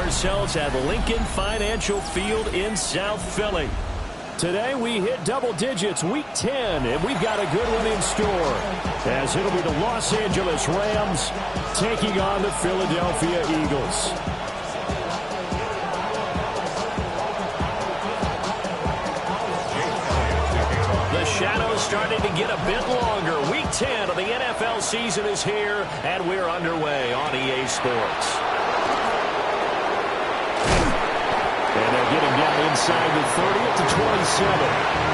ourselves at Lincoln Financial Field in South Philly. Today we hit double digits, week 10, and we've got a good one in store, as it'll be the Los Angeles Rams taking on the Philadelphia Eagles. The shadow's starting to get a bit longer. Week 10 of the NFL season is here, and we're underway on EA Sports. And they're getting down inside the 30 to 27.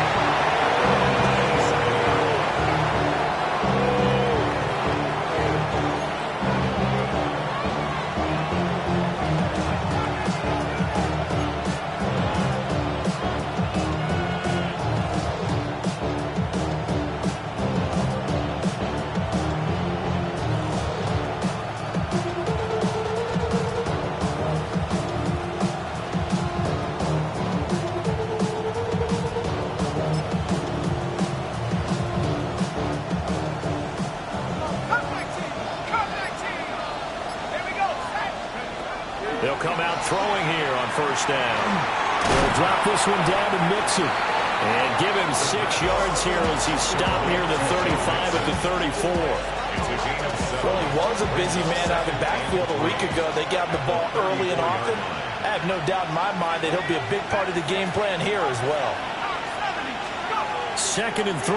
They'll come out throwing here on first down. They'll drop this one down to Mixon. And give him 6 yards here as he's stopped near the 35 at the 34. Well, he was a busy man out of the backfield a week ago. They got him the ball early and often. I have no doubt in my mind that he'll be a big part of the game plan here as well. 2nd and 3.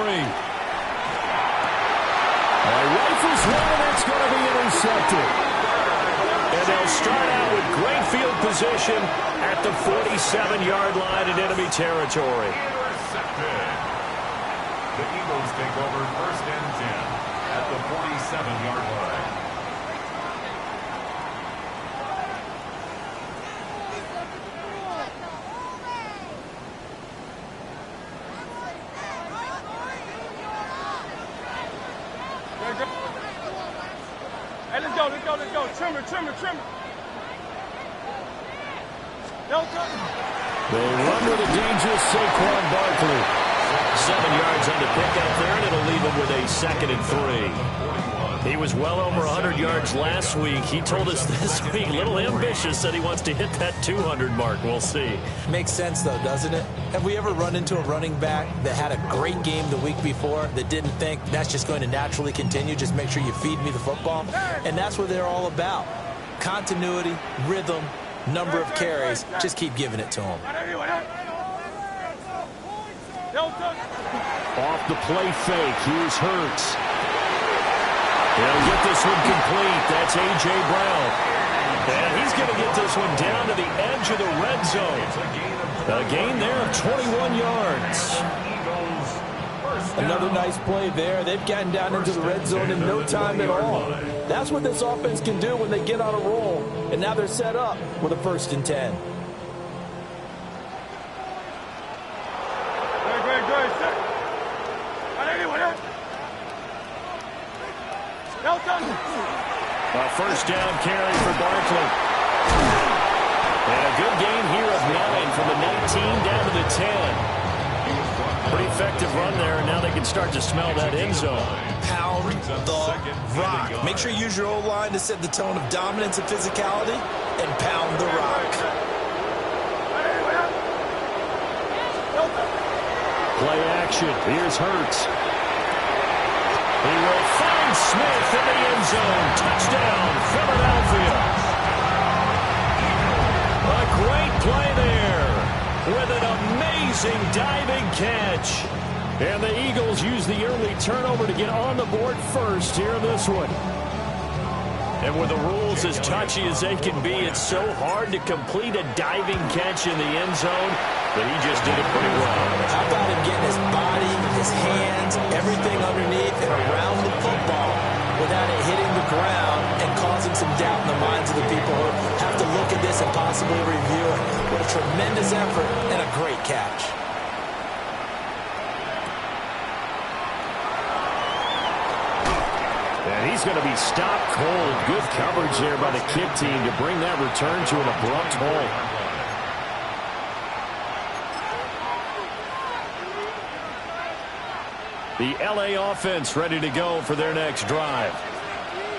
Rifles one, and it's going to be intercepted. And they'll start out with great field position at the 47-yard line in enemy territory. The Eagles take over 1st and 10 at the 47-yard line. Hey, let's go. Trimmer. They run with a dangerous Saquon Barkley. 7 yards on the pickup there, and it'll leave him with a 2nd and 3. He was well over 100 yards last week. He told us this week, a little ambitious, that he wants to hit that 200 mark. We'll see. Makes sense, though, doesn't it? Have we ever run into a running back that had a great game the week before that didn't think that's just going to naturally continue? Just make sure you feed me the football. And that's what they're all about. Continuity, rhythm, number of carries. Just keep giving it to him. Off the play fake. Here's Hurts. He'll get this one complete. That's A.J. Brown. And he's going to get this one down to the edge of the red zone. A gain there of 21 yards. Another nice play there. They've gotten down into the red zone in no time at all. That's what this offense can do when they get on a roll. And now they're set up with a 1st and 10. A 1st down carry for Barkley. And a good gain here of 9 from the 19 down to the 10. Pretty effective run there, and now they can start to smell that end zone. Pound the rock. Make sure you use your O-line to set the tone of dominance and physicality, and pound the rock. Play action. Here's Hurts. He will find Smith in the end zone. Touchdown, Philadelphia. A great play there with an amazing diving catch. And the Eagles use the early turnover to get on the board first here in this one. And with the rules as touchy as they can be, it's so hard to complete a diving catch in the end zone, but he just did it pretty well. How about him getting his body, his hands, everything underneath and around the football without it hitting the ground and causing some doubt in the minds of the people who have to look at this and possibly review it. What a tremendous effort and a great catch. And he's going to be stopped cold. Good coverage there by the kick team to bring that return to an abrupt halt. The LA offense ready to go for their next drive.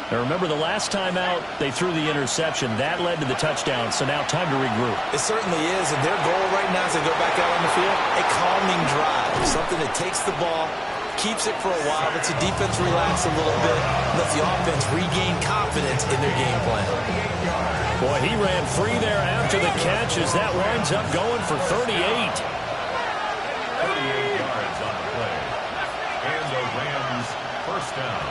Now remember, the last time out, they threw the interception. That led to the touchdown, so now time to regroup. It certainly is, and their goal right now as they go back out on the field, a calming drive, something that takes the ball, keeps it for a while, lets the defense relax a little bit, lets the offense regain confidence in their game plan. Boy, he ran free there after the catch as that winds up going for 38. 38 yards on the play. And the Rams first down.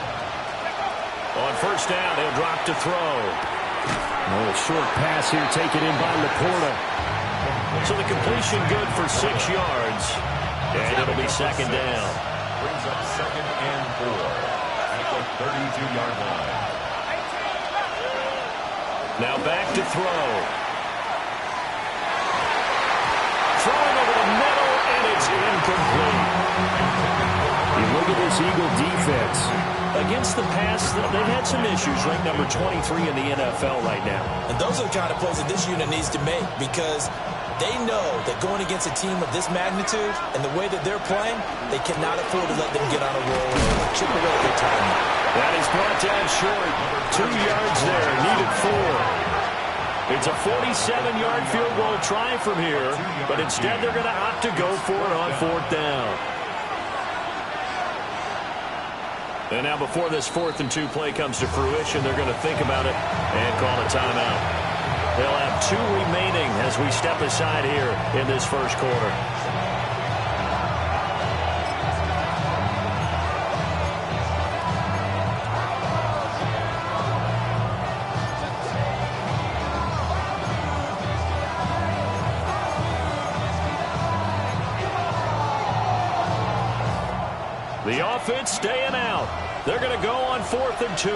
On first down, he'll drop to throw. A little short pass here taken in by Laporta. So the completion good for 6 yards. And it'll be second down. Brings up 2nd and 4 at the 32-yard line. Now back to throw. Throwing over the middle, and it's incomplete. You look at this Eagle defense. Against the pass, they've had some issues, ranked number 23 in the NFL right now. And those are the kind of plays that this unit needs to make because they know that going against a team of this magnitude and the way that they're playing, they cannot afford to let them get on a roll and chip away at their time. That is brought down short. 2 yards there, needed 4. It's a 47-yard field goal try from here, but instead they're going to opt to go for it on 4th down. And now before this 4th and 2 play comes to fruition, they're going to think about it and call a timeout. They'll have 2 remaining as we step aside here in this first quarter. The offense staying out. They're going to go on 4th and 2.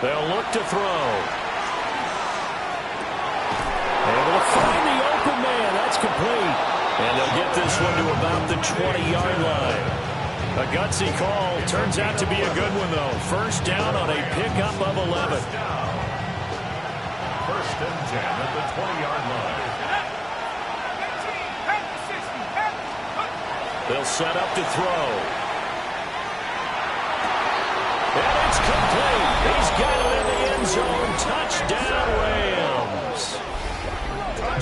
They'll look to throw. Able to find the open man. That's complete. And they'll get this one to about the 20-yard line. A gutsy call. Turns out to be a good one, though. First down on a pickup of 11. First and 10 at the 20-yard line. They'll set up to throw. And it's complete. He's got it in the end zone. Touchdown, Rams.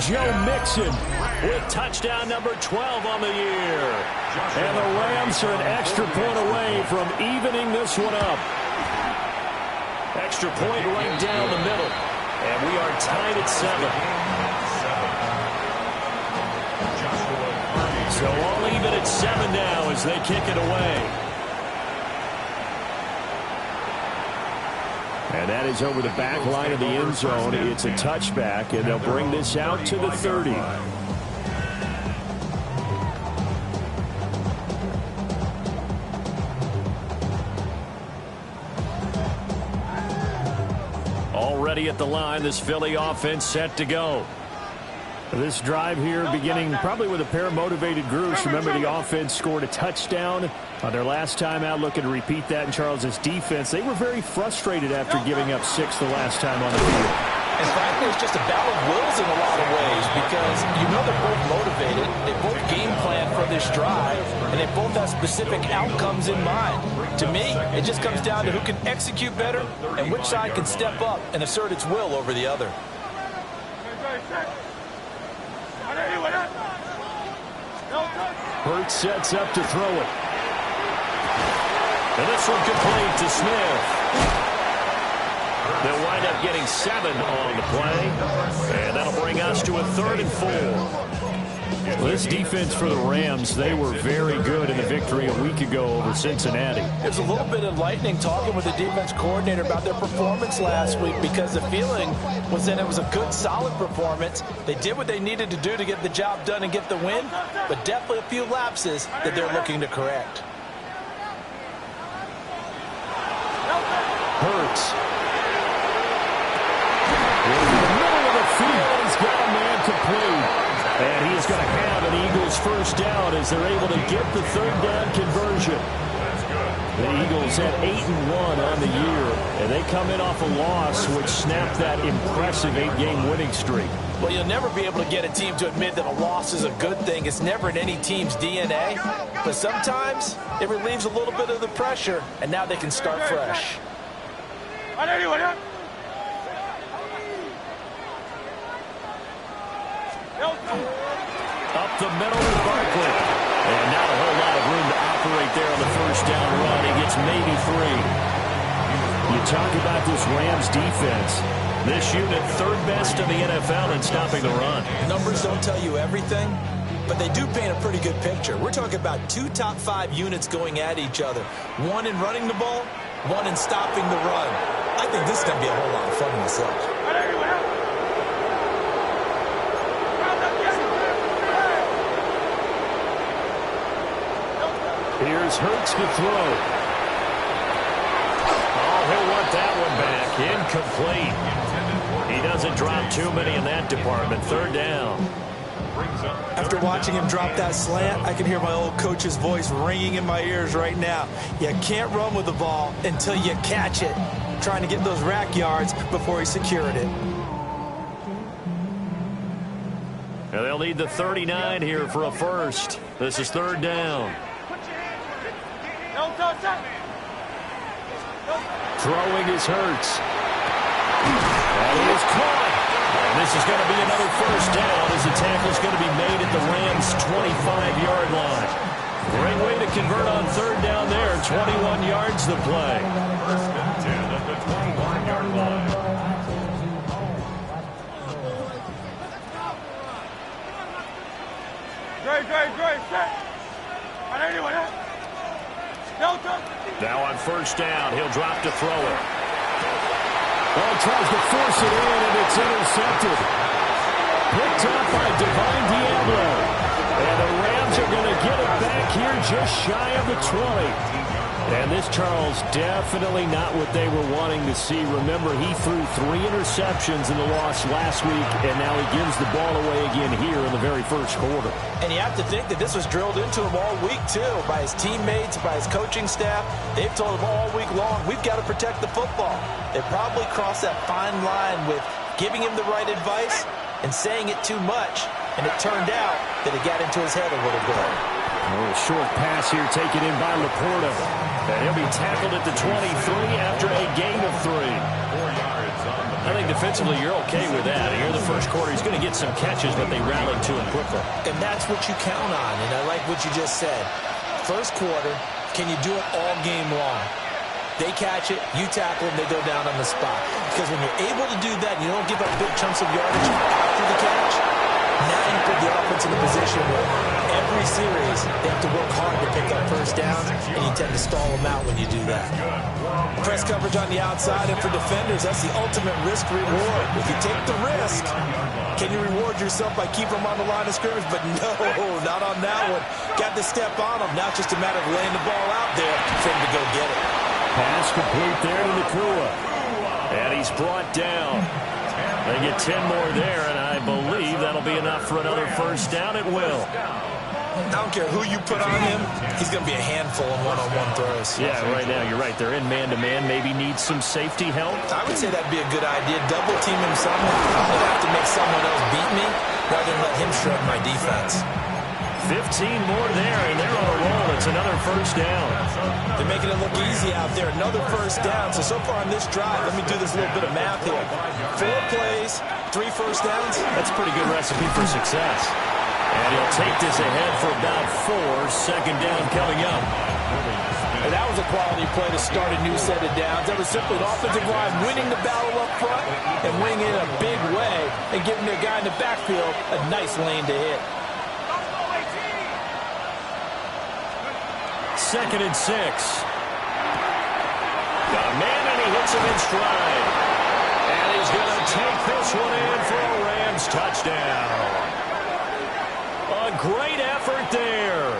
Joe Mixon with touchdown number 12 on the year. And the Rams are an extra point away from evening this one up. Extra point right down the middle. And we are tied at 7. So all even at 7 now as they kick it away. And that is over the back line of the end zone. It's a touchback, and they'll bring this out to the 30. Already at the line, this Philly offense set to go. This drive here beginning probably with a pair of motivated groups. Remember, the offense scored a touchdown on their last time out. Looking to repeat that in Charles's defense. They were very frustrated after giving up 6 the last time on the field. And frankly, it's just a battle of wills in a lot of ways because you know they're both motivated. They both game plan for this drive, and they both have specific outcomes in mind. To me, it just comes down to who can execute better and which side can step up and assert its will over the other. Hurts sets up to throw it. And this one complete to Smith. They'll wind up getting 7 on the play. And that'll bring us to a 3rd and 4. Well, this defense for the Rams, they were very good in the victory a week ago over Cincinnati. There's a little bit of lightning talking with the defense coordinator about their performance last week because the feeling was that it was a good, solid performance. They did what they needed to do to get the job done and get the win, but definitely a few lapses that they're looking to correct. Hurts. In the middle of the field, he's got a man complete. And he is going to have an Eagles first down as they're able to get the third down conversion. The Eagles at 8-1 on the year, and they come in off a loss, which snapped that impressive 8-game winning streak. Well, you'll never be able to get a team to admit that a loss is a good thing. It's never in any team's DNA. But sometimes it relieves a little bit of the pressure, and now they can start fresh. Up the middle with Barkley. And not a whole lot of room to operate there on the first down run. He gets maybe 3. You talk about this Rams defense. This unit, third best in the NFL in stopping the run. Numbers don't tell you everything, but they do paint a pretty good picture. We're talking about 2 top 5 units going at each other. One in running the ball, one in stopping the run. I think this is going to be a whole lot of fun myself. Here's Hurts to throw. Oh, he'll want that one back. Incomplete. He doesn't drop too many in that department. Third down. After watching him drop that slant, I can hear my old coach's voice ringing in my ears right now. You can't run with the ball until you catch it. Trying to get those rack yards before he secured it. And they'll need the 39 here for a first. This is third down. Throwing is Hurts. And he is caught. And this is going to be another first down as the tackle is going to be made at the Rams' 25-yard line. Great way to convert on third down there. 21 yards the play. First and 10 at the 21-yard line. Great, set. Now on first down, he'll drop to throw it. Oh, tries to force it in, and it's intercepted. Picked up by Divine Diablo. And the Rams are going to get it back here just shy of the 20. And this, Charles, definitely not what they were wanting to see. Remember, he threw 3 interceptions in the loss last week, and now he gives the ball away again here in the very first quarter. And you have to think that this was drilled into him all week, too, by his teammates, by his coaching staff. They've told him all week long, we've got to protect the football. They probably crossed that fine line with giving him the right advice and saying it too much. And it turned out that it got into his head a little bit. A little short pass here taken in by Laporta. And he'll be tackled at the 23 after a gain of 3. 4 yards on the I think defensively you're okay with that. Here in the first quarter, he's going to get some catches, but they rallied to him quickly. And that's what you count on, and I like what you just said. First quarter, can you do it all game long? They catch it, you tackle them, they go down on the spot. Because when you're able to do that, you don't give up big chunks of yardage after the catch. Now you put the offense in a position where every series they have to work hard to pick up first downs, and you tend to stall them out when you do that. Press coverage on the outside, and for defenders, that's the ultimate risk-reward. If you take the risk, can you reward yourself by keeping them on the line of scrimmage? But no, not on that one. Got to step on them. Now it's just a matter of laying the ball out there for him to go get it. Pass complete there to Nakua. And he's brought down. They get 10 more there, and I believe that'll be enough for another first down. It will. I don't care who you put on him, he's going to be a handful in one-on-one throws. Yeah, right now you're right. They're in man-to-man. Maybe needs some safety help. I would say that'd be a good idea. Double team him someone. I'd have to make someone else beat me rather than let him shred my defense. 15 more there, and they're on a roll. It's another first down. They're making it look easy out there. Another first down. So far on this drive, let me do this little bit of math here. 4 plays, 3 first downs. That's a pretty good recipe for success. And he'll take this ahead for about 4. Second down coming up. And that was a quality play to start a new set of downs. That was simply an offensive line winning the battle up front and winning it in a big way and giving their guy in the backfield a nice lane to hit. 2nd and 6. Got a man, and he hits him in stride. And he's going to take this one in for a Rams touchdown. A great effort there.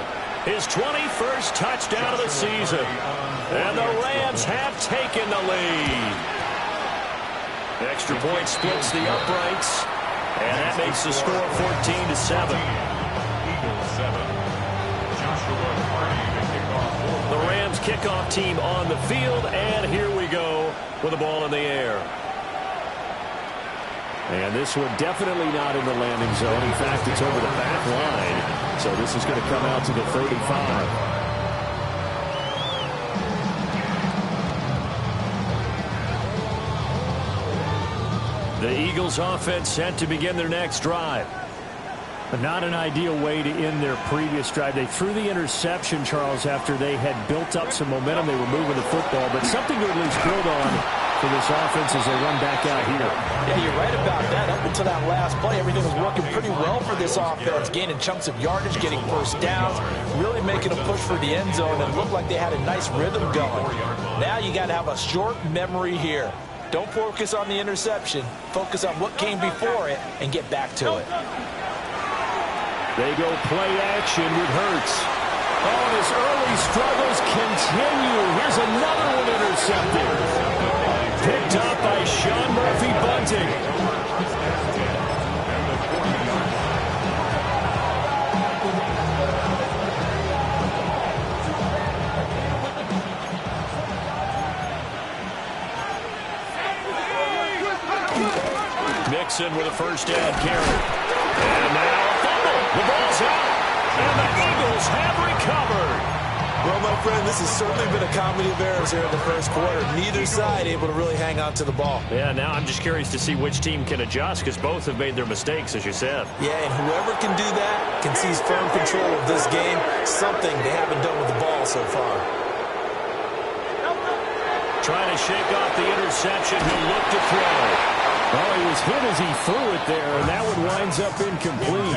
His 21st touchdown of the season. And the Rams have taken the lead. Extra point splits the uprights. And that makes the score 14-7. Eagles 7. Eagles kickoff team on the field, and here we go with the ball in the air. And this one definitely not in the landing zone. In fact, it's over the back line. So this is going to come out to the 35. The Eagles offense set to begin their next drive. But not an ideal way to end their previous drive. They threw the interception, Charles, after they had built up some momentum. They were moving the football, but something to at least build on for this offense as they run back out here. Yeah, you're right about that. Up until that last play, everything was working pretty well for this offense, gaining chunks of yardage, getting first downs, really making a push for the end zone, and looked like they had a nice rhythm going. Now you got to have a short memory here. Don't focus on the interception. Focus on what came before it and get back to it. They go play action with Hurts. Oh, and his early struggles continue. Here's another one intercepted. Picked up by Sean Murphy-Bunting. Mixon with a first down carry. And now a fumble. The ball's out. And the Eagles have recovered. Well, my friend, this has certainly been a comedy of errors here in the first quarter. Neither side able to really hang on to the ball. Yeah, now I'm just curious to see which team can adjust, because both have made their mistakes, as you said. Yeah, and whoever can do that can seize firm control of this game, something they haven't done with the ball so far. Trying to shake off the interception. He'll look to throw. Oh, he was hit as he threw it there, and that one winds up incomplete.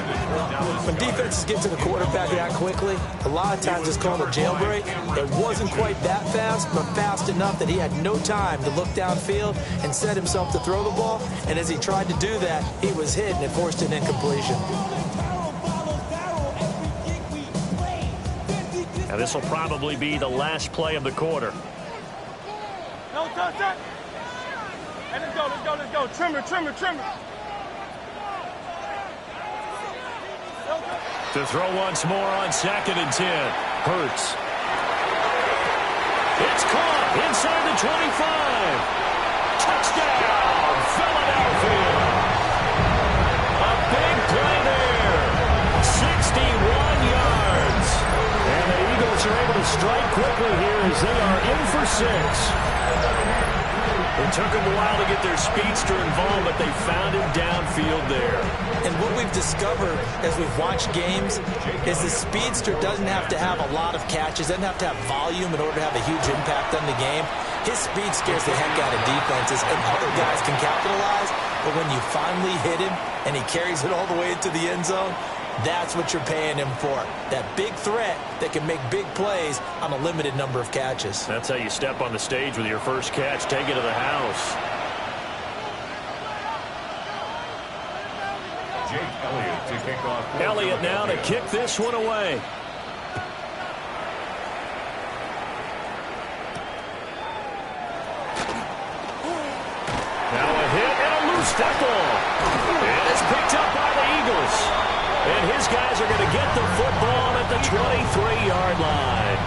When defenses get to the quarterback that quickly, a lot of times it's called a jailbreak. It wasn't quite that fast, but fast enough that he had no time to look downfield and set himself to throw the ball. And as he tried to do that, he was hit, and it forced an incompletion. Now, this will probably be the last play of the quarter. No touch that. Hey, let's go, let's go, let's go. Trimmer, trimmer, trimmer. To throw once more on 2nd and 10. Hurts. It's caught inside the 25. Touchdown, Philadelphia. A big play there. 61 yards. And the Eagles are able to strike quickly here as they are in for 6. It took them a while to get their speedster involved, but they found him downfield there. And what we've discovered as we've watched games is the speedster doesn't have to have a lot of catches, doesn't have to have volume in order to have a huge impact on the game. His speed scares the heck out of defenses, and other guys can capitalize. But when you finally hit him and he carries it all the way into the end zone, that's what you're paying him for. That big threat that can make big plays on a limited number of catches. That's how you step on the stage with your first catch. Take it to the house. Jake Elliott to kick off. Elliott now to kick this one away. Now a hit and a loose tackle. And it's picked up by the Eagles. And his guys are going to get the football at the 23-yard line.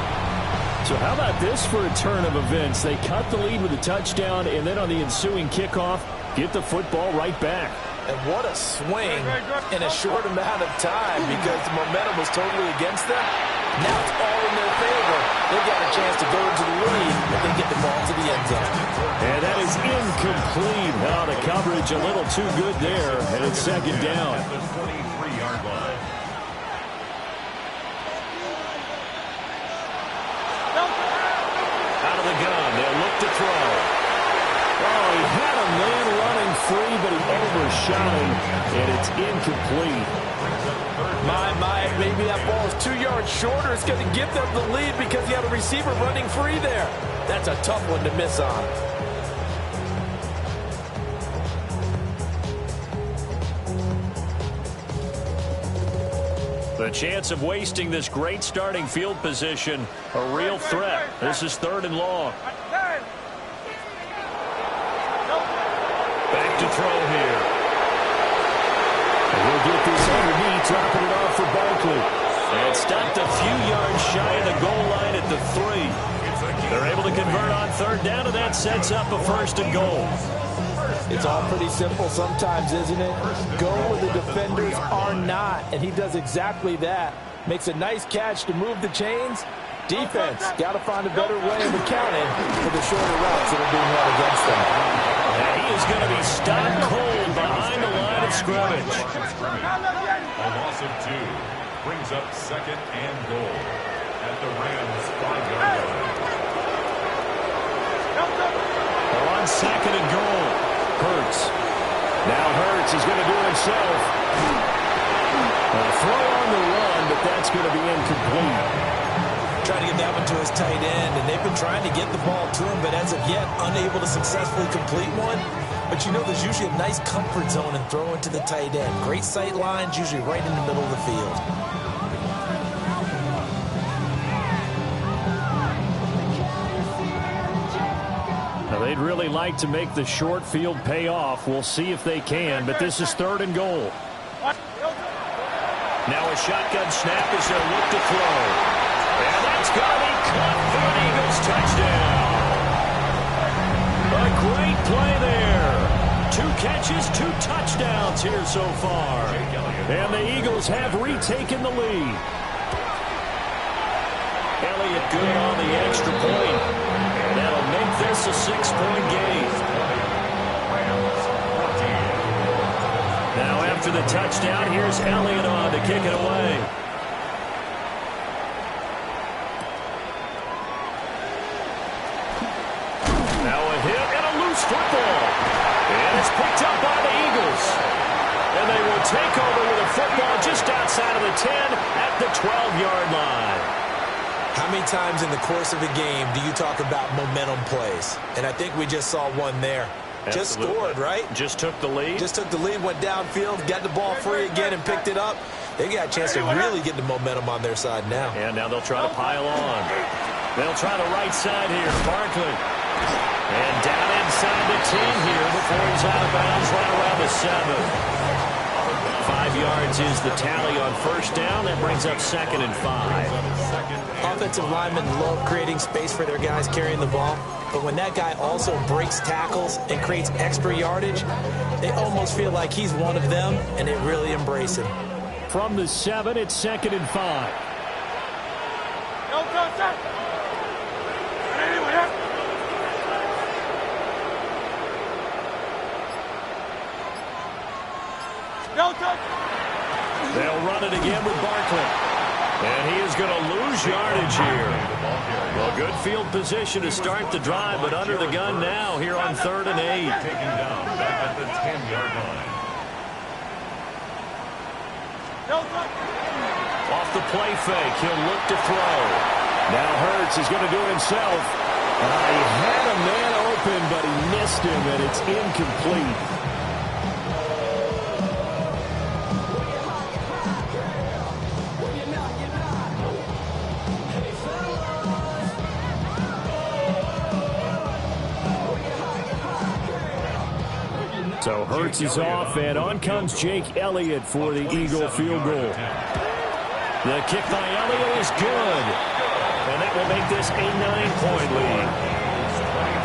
So how about this for a turn of events? They cut the lead with a touchdown, and then on the ensuing kickoff, get the football right back. And what a swing in a short amount of time, because the momentum was totally against them. Now it's all in their favor. They've got a chance to go into the lead if they get the ball to the end zone. And that is incomplete. Now the coverage a little too good there, and it's 2nd down. At the 23-yard line. Out of the gun, they'll look to throw. Oh, he had a man running free, but he overshot him, and it's incomplete. Maybe that ball is 2 yards shorter. It's going to give them the lead because you have a receiver running free there. That's a tough one to miss on. The chance of wasting this great starting field position, a real threat. This is 3rd and long. Back to throw here. And he'll get this underneath, dropping it off for Barkley. And stopped a few yards shy of the goal line at the 3. They're able to convert on third down, and that sets up a 1st and goal. It's all pretty simple sometimes, isn't it? Go where the defenders are not, and he does exactly that. Makes a nice catch to move the chains. Defense, got to find a better way of accounting for the shorter routes that are being run against them. And he is going to be stopped cold behind the line of scrimmage. A loss of 2 brings up 2nd and goal at the Rams' 5-yard line. They're on 2nd and goal. Hurts. Now Hurts is going to do it himself. A throw on the run, but that's going to be incomplete. Trying to get that one to his tight end, and they've been trying to get the ball to him, but as of yet, unable to successfully complete one. But you know there's usually a nice comfort zone in throwing to the tight end. Great sight lines, usually right in the middle of the field. Now, they'd really like to make the short field pay off. We'll see if they can, but this is 3rd and goal. Now a shotgun snap as they look to throw. And that's going to be caught for an Eagles touchdown. A great play there. 2 catches, 2 touchdowns here so far. And the Eagles have retaken the lead. Elliott good on the extra point. That'll make this a 6-point game. Now after the touchdown, here's Elliott on to kick it away. Football. And it's picked up by the Eagles. And they will take over with a football just outside of the 10 at the 12-yard line. How many times in the course of a game do you talk about momentum plays? And I think we just saw one there. Absolutely. Just scored, right? Just took the lead. Just took the lead, went downfield, got the ball free again, and picked it up. They got a chance to really get the momentum on their side now. And now they'll try to pile on. They'll try the right side here. Barkley. And down inside the 10 here before he's out of bounds right around the 7. 5 yards is the tally on 1st down. That brings up 2nd and 5. Offensive linemen love creating space for their guys carrying the ball. But when that guy also breaks tackles and creates extra yardage, they almost feel like he's one of them, and they really embrace him. From the 7, it's 2nd and 5. They'll run it again with Barkley. And he is going to lose yardage here. Well, good field position to start the drive, but under the gun now here on 3rd and 8. Taken down back at the 10-yard line. Off the play fake, he'll look to throw. Now Hurts is going to do it himself. He had a man open, but he missed him, and it's incomplete. So Hurts is off, and on comes Jake Elliott for the Eagle field goal. The kick by Elliott is good, and that will make this a 9-point lead.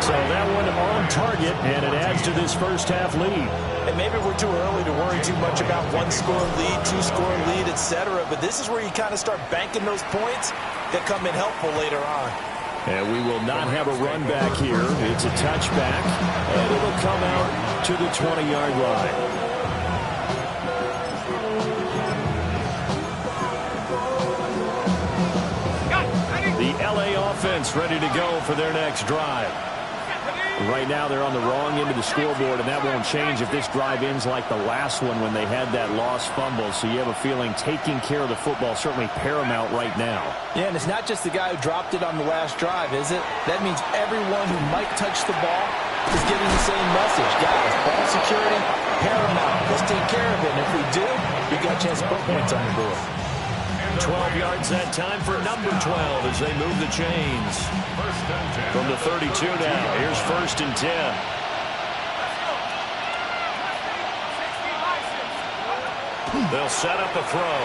So that one on target, and it adds to this first-half lead. And maybe we're too early to worry too much about 1-score lead, 2-score lead, etc. But this is where you kind of start banking those points that come in helpful later on. And we will not have a run back here. It's a touchback, and it'll come out to the 20-yard line. The LA offense ready to go for their next drive. Right now they're on the wrong end of the scoreboard, and that won't change if this drive ends like the last one when they had that lost fumble. So you have a feeling taking care of the football certainly paramount right now. Yeah, and it's not just the guy who dropped it on the last drive, is it? That means everyone who might touch the ball is giving the same message. Guys, ball security, paramount. Let's take care of it. And if we do, we got a chance to put points on the board. 12 yards that time for number 12 as they move the chains. From the 32 now, here's 1st and 10. They'll set up a throw.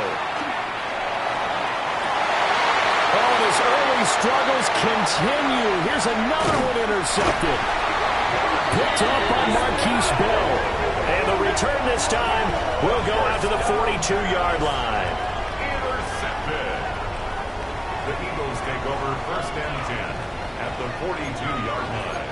Oh, and his early struggles continue. Here's another one intercepted. Picked up by Marquise Bell. And the return this time will go out to the 42-yard line. Intercepted. The Eagles take over 1st and 10 at the 42-yard line.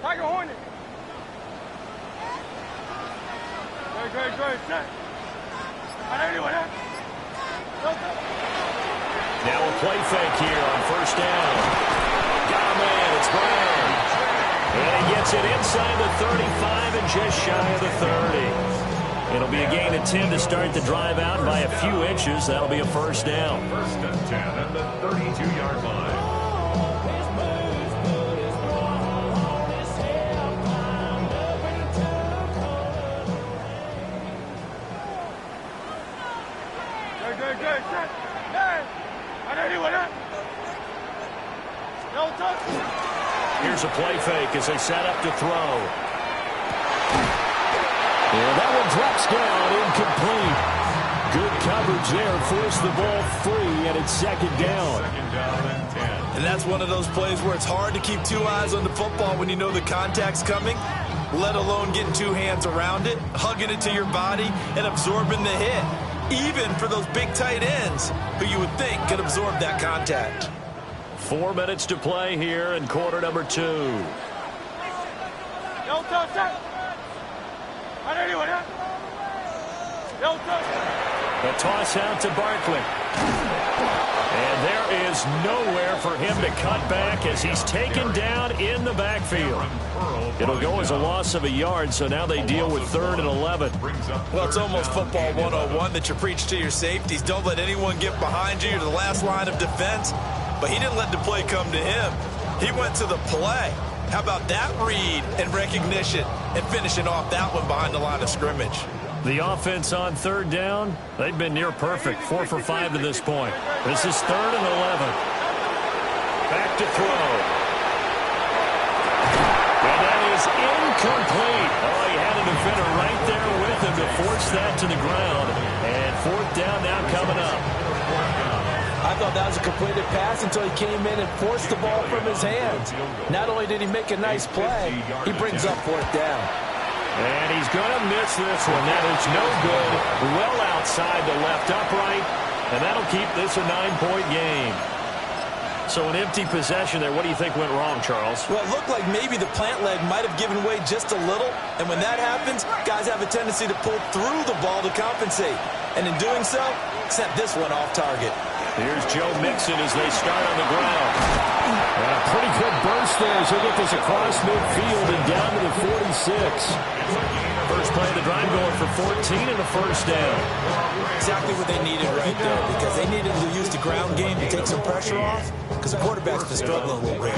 Tiger Hornet. Great. Set. Now a play fake here on 1st down. Got a man, it's Brown. And he gets it inside the 35 and just shy of the 30. It'll be a gain of 10 to start the drive out by a few inches. That'll be a 1st down. 1st and 10 at the 32-yard line. Good. Set. Hey. No touch. Here's a play fake as they set up to throw. And that one drops down, incomplete. Good coverage there, forced the ball free, and it's 2nd down. 2nd down and 10. And that's one of those plays where it's hard to keep 2 eyes on the football when you know the contact's coming, let alone getting 2 hands around it, hugging it to your body, and absorbing the hit. Even for those big tight ends who you would think could absorb that contact. 4 minutes to play here in quarter number 2. No touch. No touch. The toss out to Barkley. And there is nowhere for him to cut back as he's taken down in the backfield. It'll go as a loss of a yard, so now they deal with 3rd and 11. Well, it's almost football 101 that you preach to your safeties. Don't let anyone get behind you. You're the last line of defense. But he didn't let the play come to him. He went to the play. How about that read and recognition and finishing off that one behind the line of scrimmage? The offense on 3rd down, they've been near perfect. 4 for 5 to this point. This is 3rd and 11. Back to throw. And that is incomplete. Oh, he had a defender right there with him to force that to the ground. And 4th down now coming up. I thought that was a completed pass until he came in and forced the ball from his hands. Not only did he make a nice play, he brings up 4th down. And he's going to miss this one. That is no good. Well outside the left upright. And that'll keep this a 9-point game. So an empty possession there. What do you think went wrong, Charles? Well, it looked like maybe the plant leg might have given way just a little. And when that happens, guys have a tendency to pull through the ball to compensate. And in doing so, sent this one off target. Here's Joe Mixon as they start on the ground. And a pretty good burst there as he'll get this across midfield and down to the 46. First play of the drive going for 14 and a 1st down. Exactly what they needed right there, because they needed to use the ground game to take some pressure off, because the quarterback's been struggling a little bit.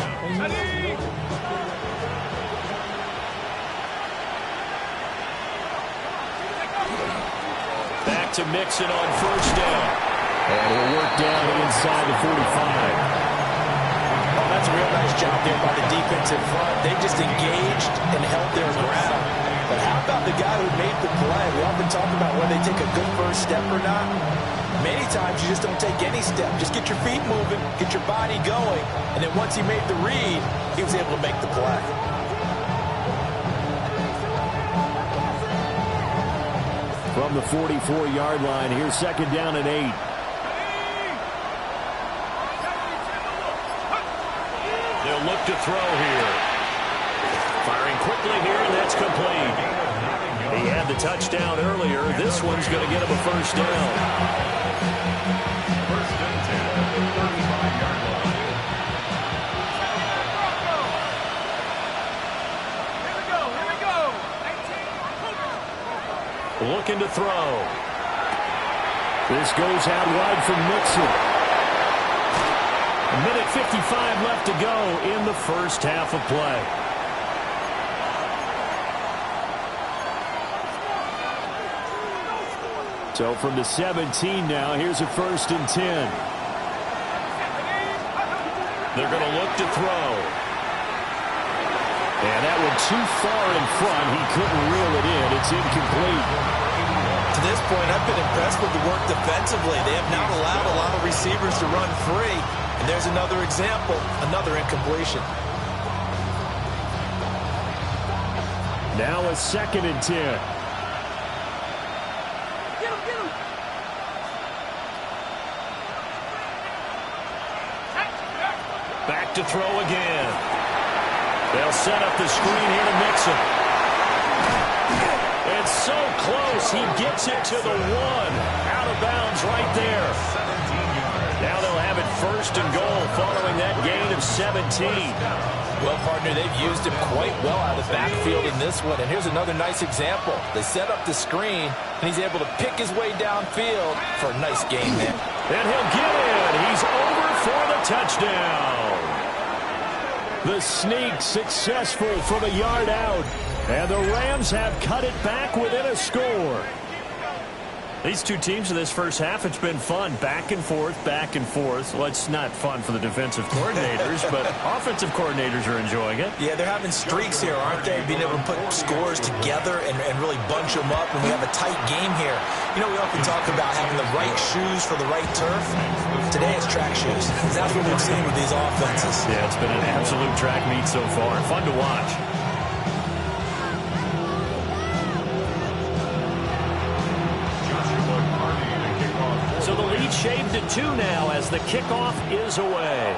Back to Mixon on 1st down. And he'll work down inside the 45. Oh, that's a real nice job there by the defense in front. They just engaged and held their ground. But how about the guy who made the play? We often talk about whether they take a good first step or not. Many times you just don't take any step. Just get your feet moving, get your body going, and then once he made the read, he was able to make the play. From the 44-yard line, here's 2nd down and 8. They'll look to throw here. Firing quickly here, and that's complete. He had the touchdown earlier. This one's going to get him a 1st down. 1st and 10 at the 35-yard line. Here we go. Looking to throw. This goes out wide from Mixon. A minute 55 left to go in the 1st half of play. So from the 17 now, here's a 1st and 10. They're going to look to throw. And that one too far in front. He couldn't reel it in. It's incomplete. To this point, I've been impressed with the work defensively. They have not allowed a lot of receivers to run free. And there's another example, another incompletion. Now a 2nd and 10. Back to throw again. They'll set up the screen here to Mixon. It's so close. He gets it to the 1. Out of bounds right there. Now they'll have it 1st and goal following that gain of 17. Well, partner, they've used him quite well out of the backfield in this one. And here's another nice example. They set up the screen, and he's able to pick his way downfield for a nice gain there. And he'll get in. He's over for the touchdown. The sneak successful from a yard out. And the Rams have cut it back within a score. These two teams in this first half, it's been fun. Back and forth, back and forth. Well, it's not fun for the defensive coordinators, but offensive coordinators are enjoying it. Yeah, they're having streaks here, aren't they? Being able to put scores together and really bunch them up, and we have a tight game here. You know, we often talk about having the right shoes for the right turf. Today it's track shoes. That's what we've seen with these offenses. Yeah, it's been an absolute track meet so far. Fun to watch. So the lead shaved to 2 now as the kickoff is away.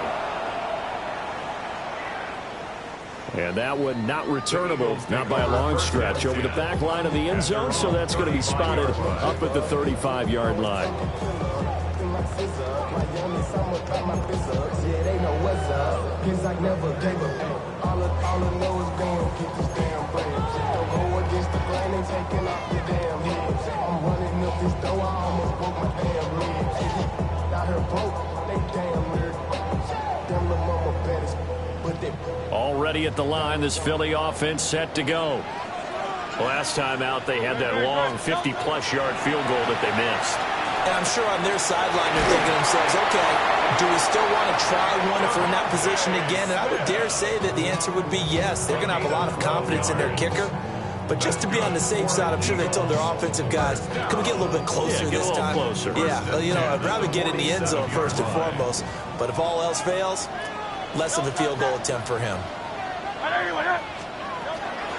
And that one not returnable, not by a long stretch, over the back line of the end zone, so that's going to be spotted up at the 35-yard line. Already at the line, this Philly offense set to go. Last time out, they had that long 50-plus yard field goal that they missed. And I'm sure on their sideline they're thinking to themselves, okay, do we still want to try one if we're in that position again? And I would dare say that the answer would be yes. They're going to have a lot of confidence in their kicker. But just to be on the safe side, I'm sure they told their offensive guys, can we get a little bit closer this time? Closer. Yeah, well, you know, I'd rather get in the end zone first and foremost. But if all else fails, less of a field goal attempt for him.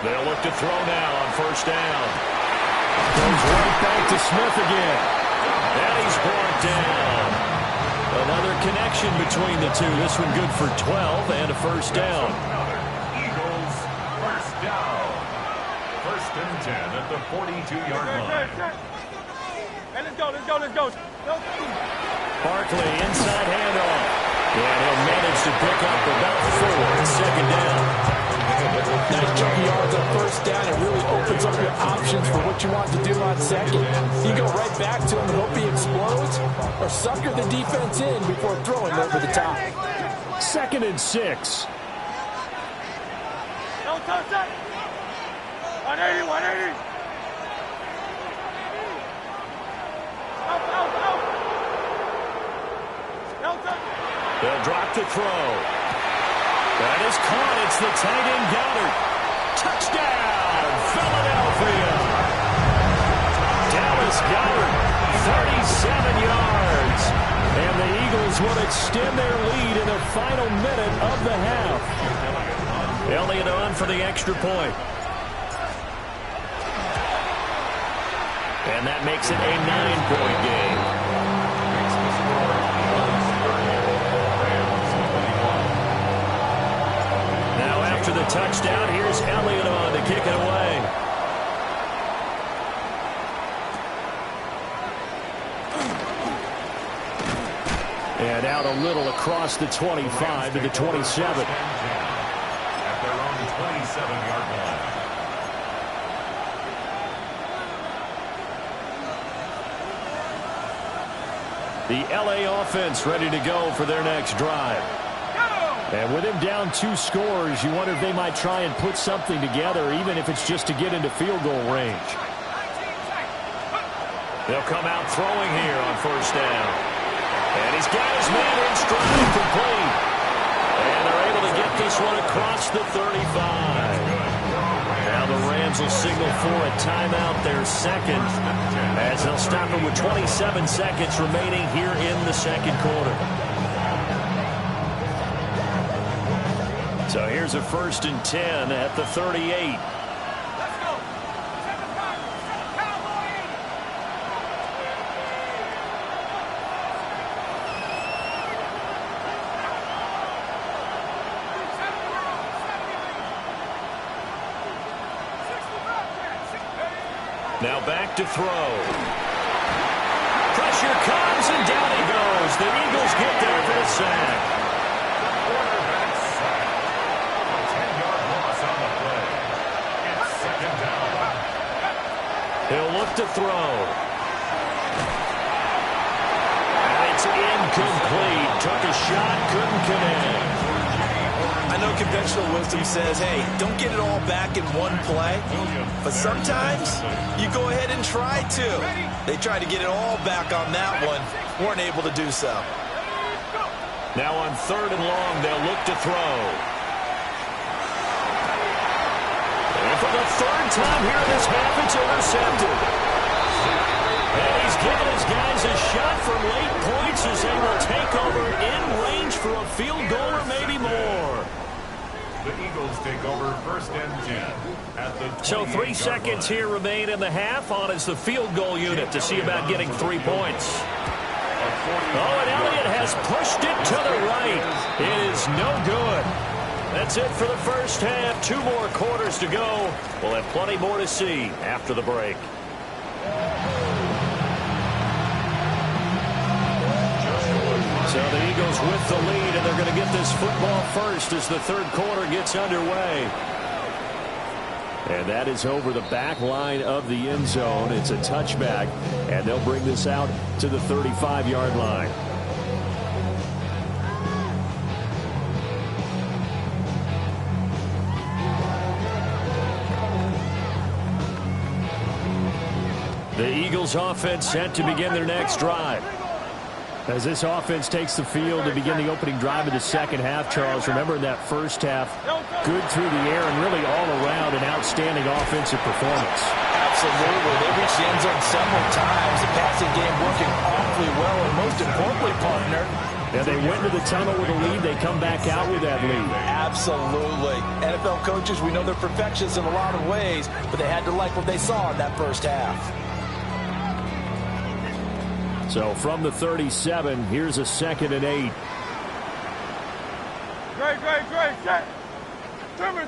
They'll look to throw now on 1st down. Goes right back to Smith again. And he's brought down. Another connection between the two. This one good for 12 and a 1st down. Eagles 1st down. 1st and 10 at the 42-yard line. Hey, let's go. Barkley inside handoff. And he'll manage to pick up about 4. It's 2nd down. Nice chunk of yards on 1st down. It really opens up your options for what you want to do on 2nd. You go right back to him and hope he explodes, or sucker the defense in before throwing over the top. 2nd and 6. No touch that. 180. No touch. They'll drop to throw. That is caught. It's the tight end Goddard. Touchdown, Philadelphia. Dallas Goddard, 37 yards. And the Eagles will extend their lead in the final minute of the half. Elliott on for the extra point. And that makes it a 9-point game. After the touchdown, here's Elliott on to kick it away. And out a little across the 25 to the 27. At their own 27-yard line. The LA offense ready to go for their next drive. And with him down 2 scores, you wonder if they might try and put something together, even if it's just to get into field goal range. They'll come out throwing here on first down. And he's got his man in stride, complete. And they're able to get this one across the 35. Now the Rams will signal for a timeout, their second, as they'll stop it with 27 seconds remaining here in the second quarter. So here's a 1st and 10 at the 38. Now back to throw. Pressure comes, and down he goes. The Eagles get there for the sack. Quarterback sack. A 10-yard loss on the play. It's second down. He'll look to throw. And it's incomplete. Took a shot, couldn't connect. I know conventional wisdom says, hey, don't get it all back in one play. But sometimes you go ahead and try to. They tried to get it all back on that one. Weren't able to do so. Now on 3rd and long, they'll look to throw. And for the 3rd time here in this half, it's intercepted. And he's giving his guys a shot for late points as they will take over in range for a field goal or maybe more. The Eagles take over 1st and 10 at the So 3 seconds here remain in the half. On is the field goal unit to see about getting 3 points. Oh, and Elliott has pushed it to the right. It is no good. That's it for the first half. 2 more quarters to go. We'll have plenty more to see after the break. So the Eagles with the lead, and they're going to get this football first as the 3rd quarter gets underway. And that is over the back line of the end zone. It's a touchback, and they'll bring this out to the 35-yard line. The Eagles offense set to begin their next drive. As this offense takes the field to begin the opening drive of the second half, Charles, remember in that first half, good through the air and really all around an outstanding offensive performance. Absolutely. They reached the end zone several times. The passing game working awfully well, and most importantly, partner, Yeah, they went to the tunnel with a lead. They come back out with that lead. absolutely. NFL coaches, we know they're perfectionists in a lot of ways, but they had to like what they saw in that first half. So from the 37, here's a 2nd and 8. Great. Set. Trimmer.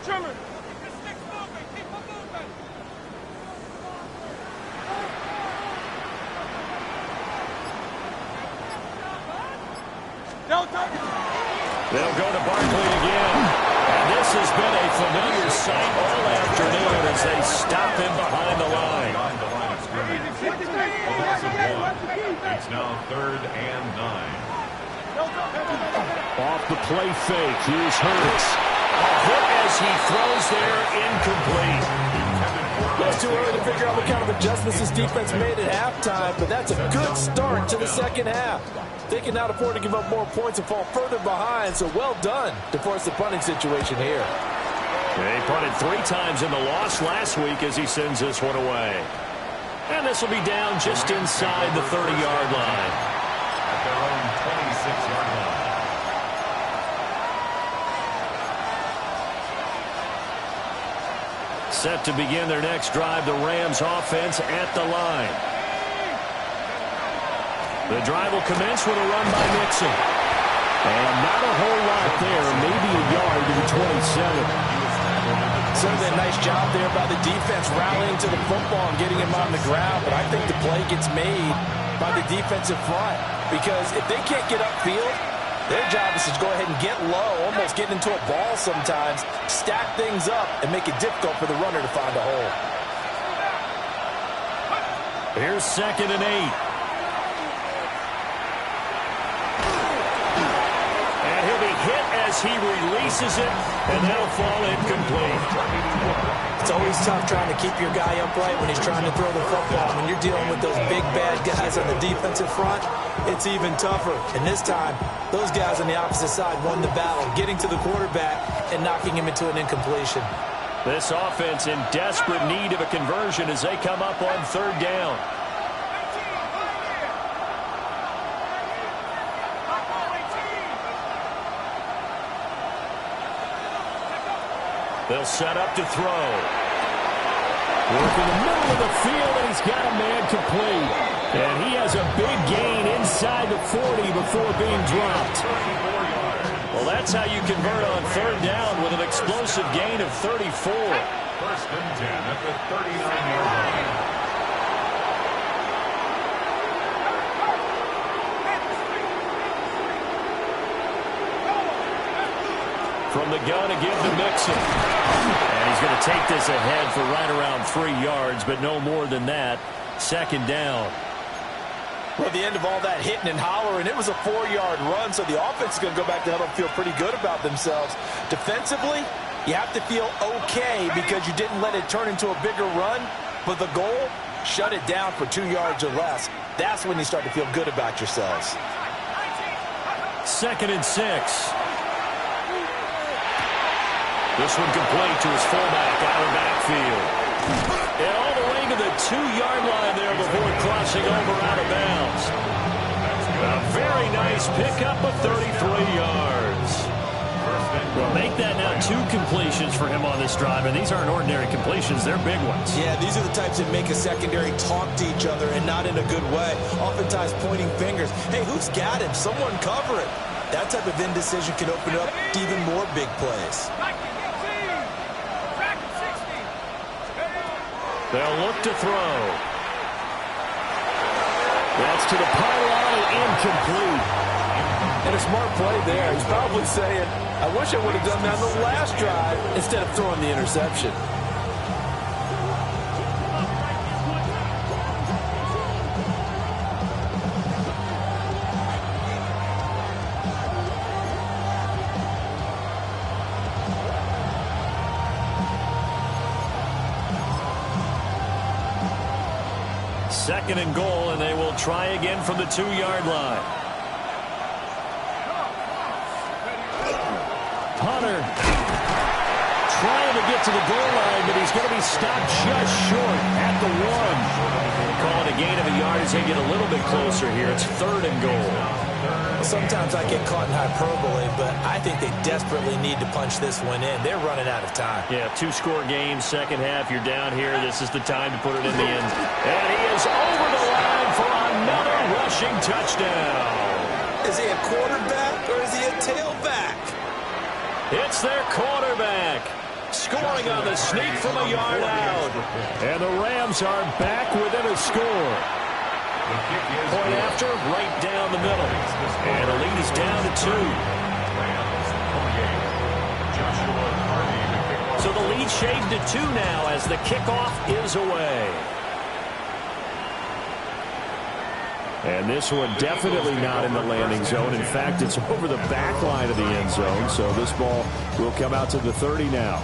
They'll go to Barkley again. And this has been a familiar sight all afternoon as they stop him behind the line. It's now 3rd and 9. Off the play fake, here's Hurts. A hit as he throws there, incomplete. It's too early to figure out what kind of adjustments this defense made at halftime, but that's a good start to the second half. They can now afford to give up more points and fall further behind, so well done to force the punting situation here. They punted 3 times in the loss last week as he sends this one away. And this will be down just inside the 30-yard line. At their own 26-yard line. Set to begin their next drive, the Rams offense at the line. The drive will commence with a run by Mixon. And not a whole lot there, maybe a yard to the 27. Certainly a nice job there by the defense rallying to the football and getting him on the ground, but I think the play gets made by the defensive front because if they can't get upfield, their job is to go ahead and get low, almost get into a ball sometimes, stack things up, and make it difficult for the runner to find a hole. Here's 2nd and 8. And he'll be hit as as he releases it, and that'll fall incomplete. It's always tough trying to keep your guy upright when he's trying to throw the football. When you're dealing with those big, bad guys on the defensive front, it's even tougher. And this time, those guys on the opposite side won the battle, getting to the quarterback and knocking him into an incompletion. This offense in desperate need of a conversion as they come up on third down. They'll set up to throw. Working the middle of the field, and he's got a man complete. And he has a big gain inside the 40 before being dropped. Well, that's how you convert on third down with an explosive gain of 34. First and 10 at the 39-yard line. From the gun again to Mixon. And he's going to take this ahead for right around 3 yards, but no more than that. Second down. Well, the end of all that hitting and hollering, it was a 4-yard run, so the offense is going to go back to huddle and feel pretty good about themselves. Defensively, you have to feel okay because you didn't let it turn into a bigger run, but the goal, shut it down for 2 yards or less. That's when you start to feel good about yourselves. 2nd and 6. This one complete to his fullback out of the backfield. And all the way to the 2-yard line there before crossing over out of bounds. A very nice pickup of 33 yards. Well, make that now 2 completions for him on this drive, and these aren't ordinary completions. They're big ones. Yeah, these are the types that make a secondary talk to each other and not in a good way. Oftentimes pointing fingers. Hey, who's got him? Someone cover it. That type of indecision can open up even more big plays. They'll look to throw. That's to the pylon and incomplete. And a smart play there. He's probably saying, I wish I would have done that on the last drive instead of throwing the interception. Second and goal, and they will try again from the 2-yard line. Hunter trying to get to the goal line, but he's going to be stopped just short at the 1. Call it a gain of a yard as they get a little bit closer here. It's 3rd and goal. Sometimes I get caught in hyperbole, but I think they desperately need to punch this one in. They're running out of time. Yeah, 2-score game, second half. You're down here. This is the time to put it in the end. And he is over the line for another rushing touchdown. Is he a quarterback or is he a tailback? It's their quarterback. Scoring on the sneak from a yard out. And the Rams are back within a score. Point after, right down the middle. And the lead is down to 2. So the lead shaved to 2 now as the kickoff is away. And this one definitely not in the landing zone. In fact, it's over the back line of the end zone. So this ball will come out to the 30 now.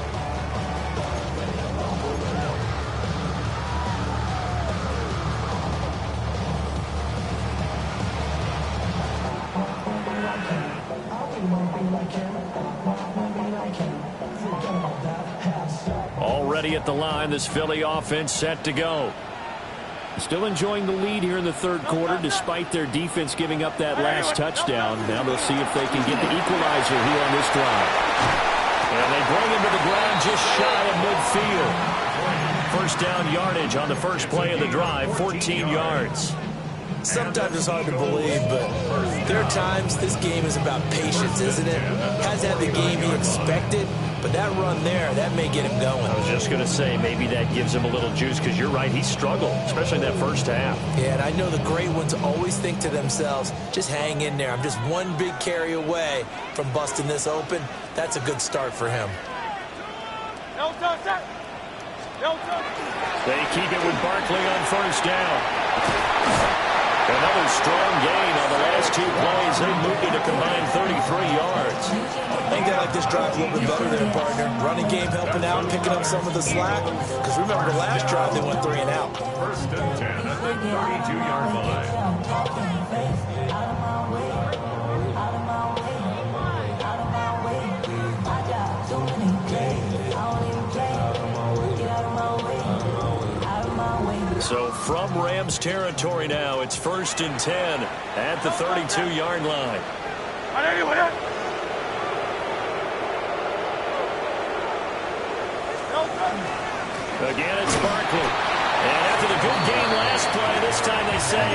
Already at the line, this Philly offense set to go. Still enjoying the lead here in the 3rd quarter, despite their defense giving up that last touchdown. Now they'll see if they can get the equalizer here on this drive. And they bring him to the ground just shy of midfield. First down yardage on the first play of the drive, 14 yards. Sometimes it's hard to believe, but there are times this game is about patience, isn't it? Hasn't had the game he expected, but that run there, that may get him going. I was just going to say, maybe that gives him a little juice, because you're right, he struggled, especially in that first half. Yeah, and I know the great ones always think to themselves, just hang in there. I'm just one big carry away from busting this open. That's a good start for him. They keep it with Barkley on first down. Another strong gain on the last 2 plays. They moved it a combined 33 yards. I think they like this drive a little bit better there, partner. Running game helping out, picking up some of the slack. Because remember, the last drive, they went 3 and out. First and 10 at the 32-yard line. So from Rams territory now, it's 1st and 10 at the 32-yard line. Again, it's Barkley. And after the good game last play, this time they say,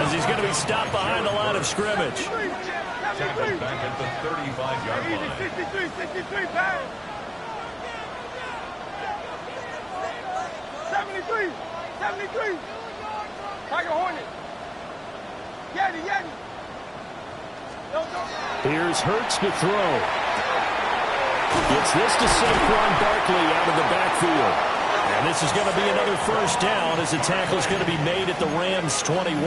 as he's going to be stopped behind the line of scrimmage. Tackled back at the 35-yard line. 63, back. 73. Tiger Hornet. Yeti. Here's Hurts to throw. Gets this to Saquon Barkley out of the backfield. And this is going to be another first down as the tackle is going to be made at the Rams' 21.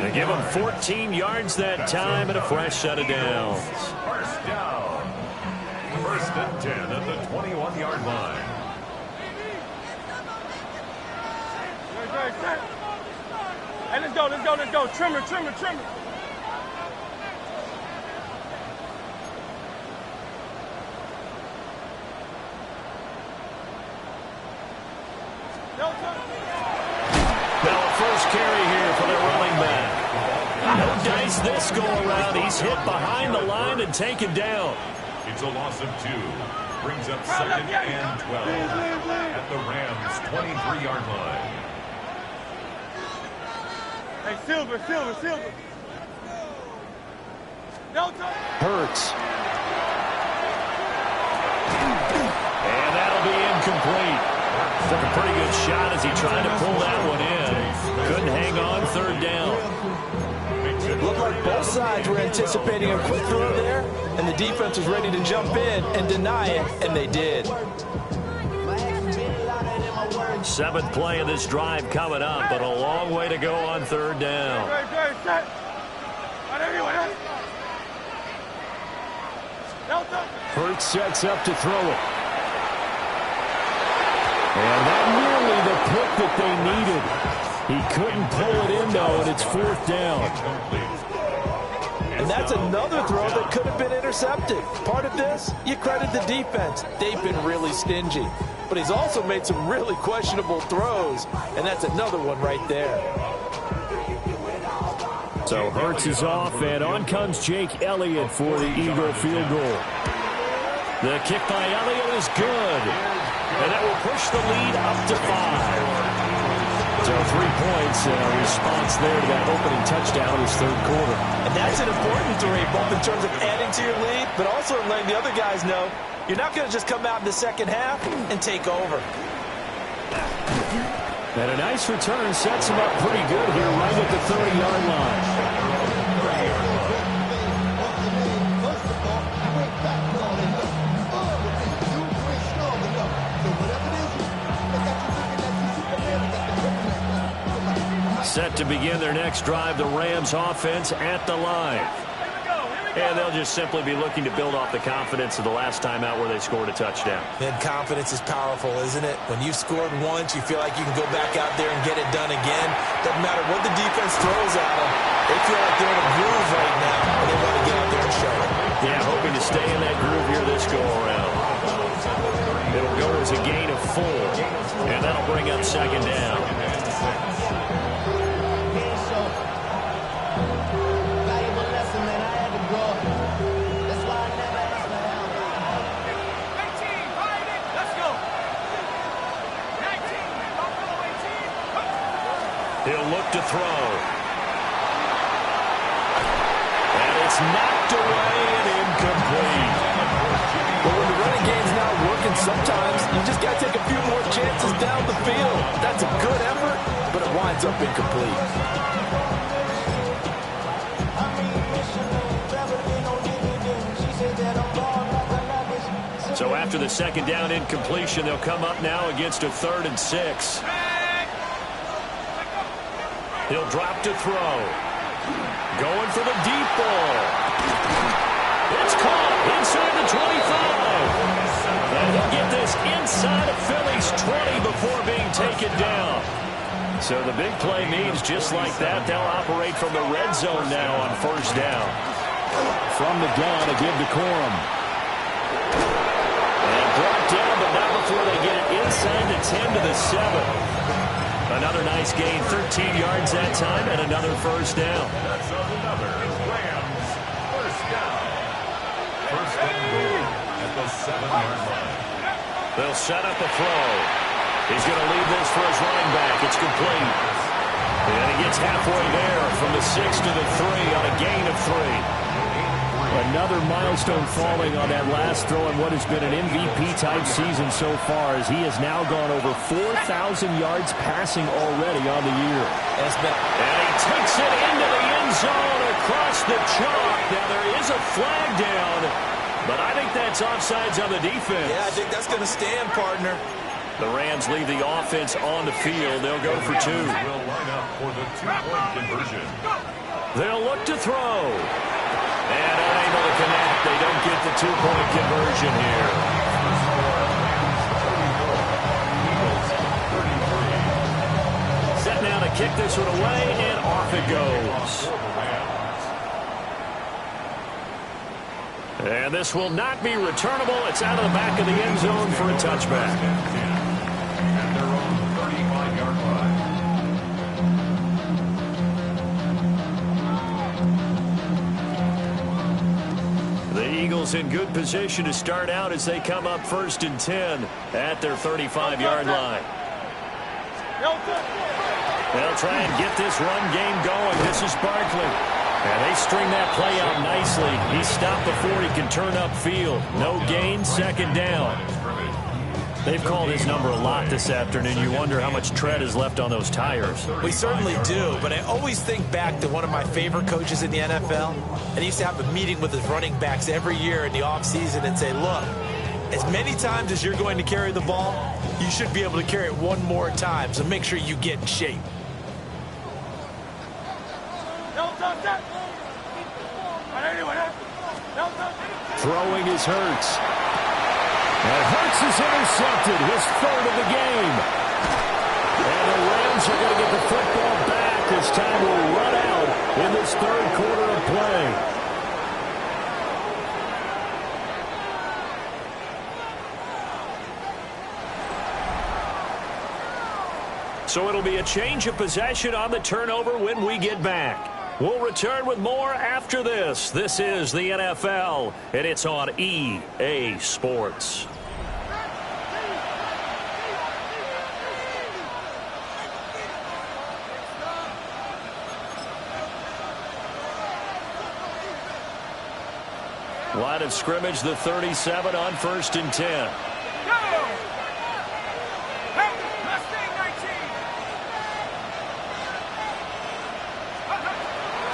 They give them 14 yards that time and a fresh set of downs. First down. 1st and 10 at the 21-yard line. Hey, let's go. Trimmer. Now a first carry here for their running back. No dice this go around. He's hit behind the line and taken down. It's a loss of 2. Brings up 2nd and 12 at the Rams' 23-yard line. Hey, Silver. Hurts. And that'll be incomplete. Took a pretty good shot as he tried to pull that one in. Couldn't hang on 3rd down. Looked like both sides were anticipating a quick throw there, and the defense was ready to jump in and deny it, and they did. 7th play of this drive coming up, but a long way to go on 3rd down. Hurts sets up to throw it. And that nearly the pick that they needed. He couldn't pull it in, though, and it's 4th down. And that's another throw that could have been intercepted. Part of this, you credit the defense. They've been really stingy. But he's also made some really questionable throws, and that's another one right there. So Hurts is off, and on comes Jake Elliott for the Eagle field goal. The kick by Elliott is good, and that will push the lead up to 5. So 3 points, and a response there to that opening touchdown in his 3rd quarter. And that's an important 3, both in terms of adding to your lead, but also in letting the other guys know you're not going to just come out in the 2nd half and take over. And a nice return sets him up pretty good here right at the 30-yard line. Set to begin their next drive, the Rams offense at the line. And they'll just simply be looking to build off the confidence of the last time out where they scored a touchdown. And confidence is powerful, isn't it? When you've scored once, you feel like you can go back out there and get it done again. Doesn't matter what the defense throws at them. They feel like they're in a groove right now, and they want to get out there and show it. Yeah, hoping to stay in that groove here this go-around. It'll go as a gain of 4, and that'll bring up 2nd down. He'll look to throw. And it's knocked away and incomplete. But when the running game's not working, sometimes you just got to take a few more chances down the field. That's a good effort, but it winds up incomplete. So after the 2nd down incompletion, they'll come up now against a 3rd and 6. He'll drop to throw. Going for the deep ball. It's caught inside the 25. And he'll get this inside of Philly's 20 before being taken down. So the big play means just like that, they'll operate from the red zone now on first down. From the gun, a give to Corum. And brought down, but not before they get it inside the 10 to the 7. Another nice gain, 13 yards that time, and another first down. That's another Rams first down. First and goal at the 7-yard line. They'll set up a throw. He's going to leave this for his running back. It's complete. And he gets halfway there from the 6 to the 3 on a gain of 3. Another milestone falling on that last throw in what has been an MVP-type season so far, as he has now gone over 4,000 yards passing already on the year. And he takes it into the end zone across the chalk. Now there is a flag down, but I think that's offsides on the defense. Yeah, I think that's going to stand, partner. The Rams leave the offense on the field. They'll go for 2. Will line up for the 2-point conversion. They'll look to throw. And unable to connect. They don't get the 2-point conversion here. Set now to kick this one away, and off it goes. And this will not be returnable. It's out of the back of the end zone for a touchback. In good position to start out as they come up 1st and 10 at their 35-yard line. They'll try and get this run game going. This is Barkley. And they string that play out nicely. He's stopped before he can turn upfield. No gain, 2nd down. They've called his number a lot this afternoon. You wonder how much tread is left on those tires. We certainly do, but I always think back to one of my favorite coaches in the NFL, and he used to have a meeting with his running backs every year in the offseason and say, look, as many times as you're going to carry the ball, you should be able to carry it one more time, so make sure you get in shape. Throwing is Hurts. And Hurts is intercepted, his 3rd of the game. And the Rams are going to get the football back as time will run out in this 3rd quarter of play. So it'll be a change of possession on the turnover when we get back. We'll return with more after this. This is the NFL, and it's on EA Sports. Line of scrimmage, the 37 on 1st and 10.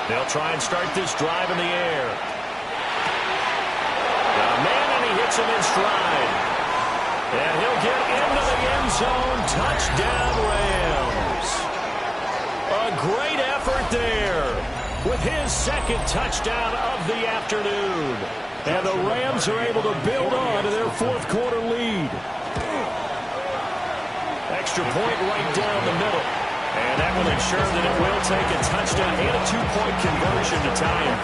They'll try and start this drive in the air. Got a man, and he hits him in stride. And he'll get into the end zone. Touchdown, Rams. A great effort there with his 2nd touchdown of the afternoon. And the Rams are able to build on to their 4th quarter lead. Extra point right down the middle. And that will ensure that it will take a touchdown and a 2-point conversion to tie it.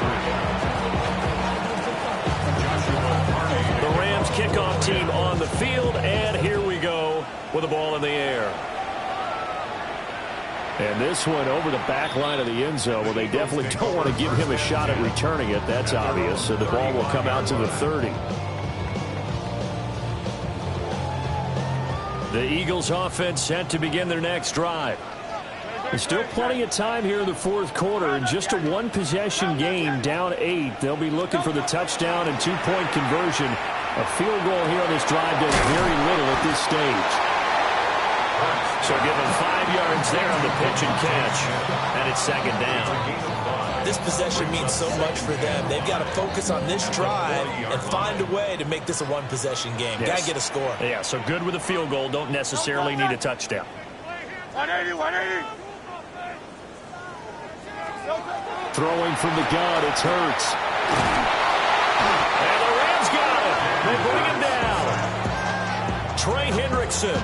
The Rams kickoff team on the field, and here we go with the ball in the air. And this one over the back line of the end zone. Well, they definitely don't want to give him a shot at returning it. That's obvious. So the ball will come out to the 30. The Eagles offense set to begin their next drive. There's still plenty of time here in the 4th quarter, and just a 1-possession game, down 8. They'll be looking for the touchdown and 2-point conversion. A field goal here on this drive does very little at this stage. So give him 5 yards there on the pitch and catch, and it's 2nd down. This possession means so much for them. They've got to focus on this drive and find a way to make this a 1-possession game. Got to get a score. Yeah, so good with a field goal. Don't necessarily need a touchdown. 180, 180. Throwing from the gun, it's Hurts. And the Rams got him. They bring him down. Trey Hendrickson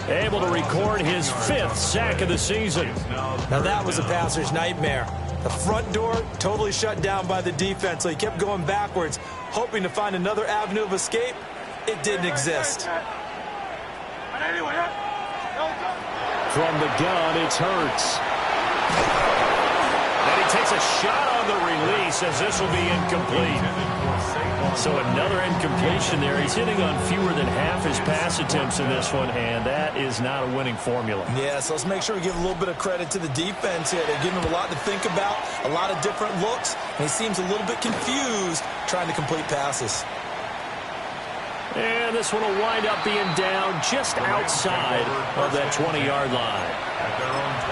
able to record his 5th sack of the season. Now that was a passer's nightmare. The front door totally shut down by the defense, so he kept going backwards, hoping to find another avenue of escape. It didn't exist. From the gun, it's Hurts. And he takes a shot on the release as this will be incomplete. So another incompletion there. He's hitting on fewer than half his pass attempts in this one, and that is not a winning formula. Yeah, so let's make sure we give a little bit of credit to the defense here. They're giving him a lot to think about, a lot of different looks, and he seems a little bit confused trying to complete passes. And this one will wind up being down just outside of that 20-yard line.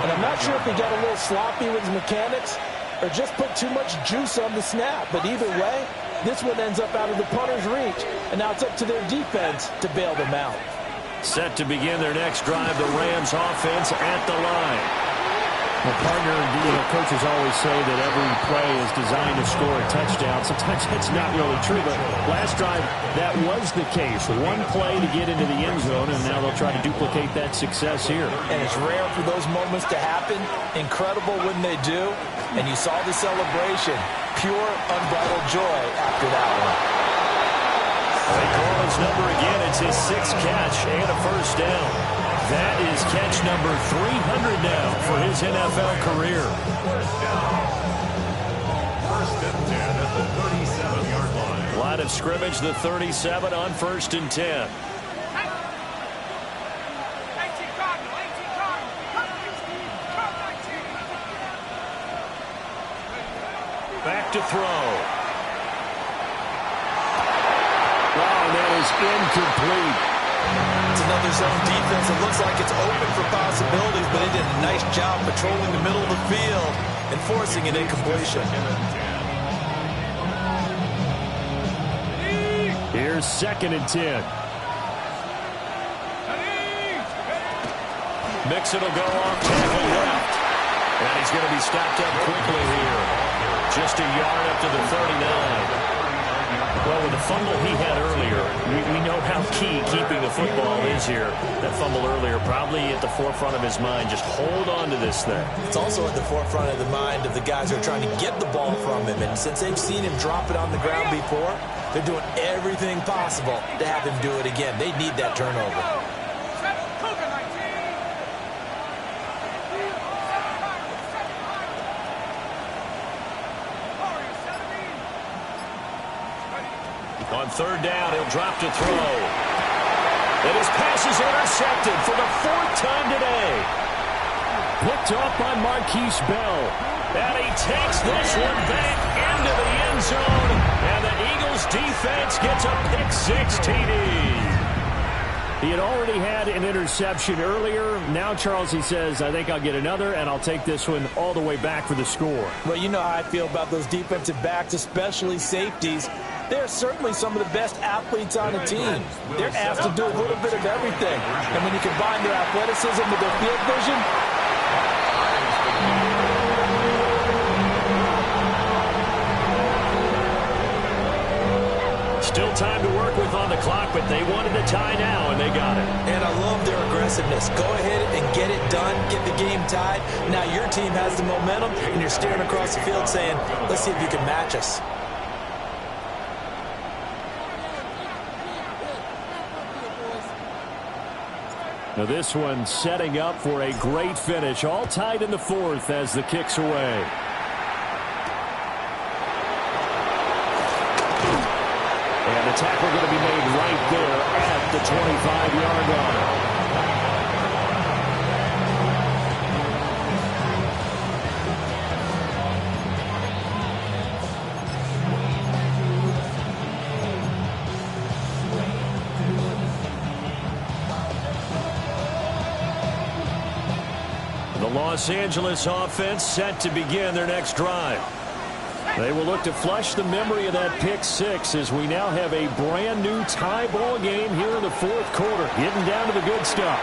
And I'm not sure if he got a little sloppy with his mechanics or just put too much juice on the snap. But either way, this one ends up out of the punter's reach. And now it's up to their defense to bail them out. Set to begin their next drive, the Rams offense at the line. Well, partner, coaches always say that every play is designed to score a touchdown. Sometimes that's not really true, but last drive, that was the case. One play to get into the end zone, and now they'll try to duplicate that success here. And it's rare for those moments to happen. Incredible when they do. And you saw the celebration. Pure, unbridled joy after that one. They call his number again. It's his 6th catch and a first down. That is catch number 300 now for his NFL career. First and 10 at the 37-yard line. Line of scrimmage, the 37 on 1st and 10. Back to throw. Wow, that is incomplete. It's another zone defense. It looks like it's open for possibilities, but it did a nice job patrolling the middle of the field and forcing an incompletion. Here's 2nd and 10. Mixon will go off tackle left. And he's going to be stopped up quickly here. Just a yard up to the 39. Well, with the fumble he had earlier, we know how key keeping the football is here. That fumble earlier probably at the forefront of his mind. Just hold on to this thing. It's also at the forefront of the mind of the guys who are trying to get the ball from him. And since they've seen him drop it on the ground before, they're doing everything possible to have him do it again. They need that turnover. On 3rd down, he'll drop to throw. And his pass is intercepted for the 4th time today. Picked off by Marquise Bell. And he takes this one back into the end zone. And the Eagles defense gets a pick-6 TD. He had already had an interception earlier. Now, Charles, he says, I think I'll get another, and I'll take this one all the way back for the score. Well, you know how I feel about those defensive backs, especially safeties. They're certainly some of the best athletes on the team. They're asked to do a little bit of everything. And when you combine their athleticism with their field vision, still time to work with on the clock, but they wanted the tie now, and they got it. And I love their aggressiveness. Go ahead and get it done. Get the game tied. Now your team has the momentum, and you're staring across the field saying, let's see if you can match us. Now this one setting up for a great finish. All tied in the 4th as the kick's away. And the tackle going to be made right there at the 25-yard line. The Los Angeles offense set to begin their next drive. They will look to flush the memory of that pick-6 as we now have a brand new tie ball game here in the 4th quarter. Getting down to the good stuff.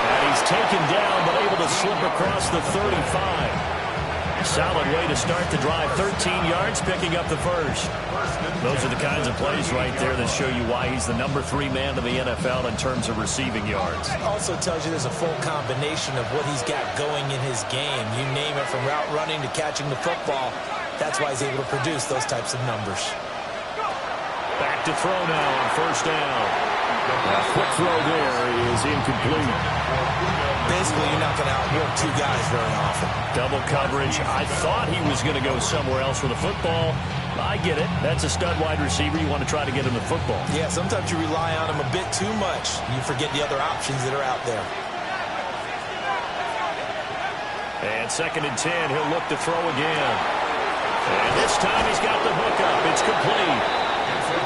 And he He's taken down, but able to slip across the 35. Solid way to start the drive. 13 yards, picking up the first. Those are the kinds of plays right there that show you why he's the number 3 man in the NFL in terms of receiving yards. Also tells you there's a full combination of what he's got going in his game. You name it, from route running to catching the football. That's why he's able to produce those types of numbers. Back to throw now on first down. A quick throw there is incomplete. Basically, you're not going to outwork 2 guys very often. Double coverage. I thought he was going to go somewhere else with the football. I get it. That's a stud wide receiver. You want to try to get him the football. Yeah, sometimes you rely on him a bit too much. You forget the other options that are out there. And 2nd and 10, he'll look to throw again. And this time he's got the hook up. It's complete.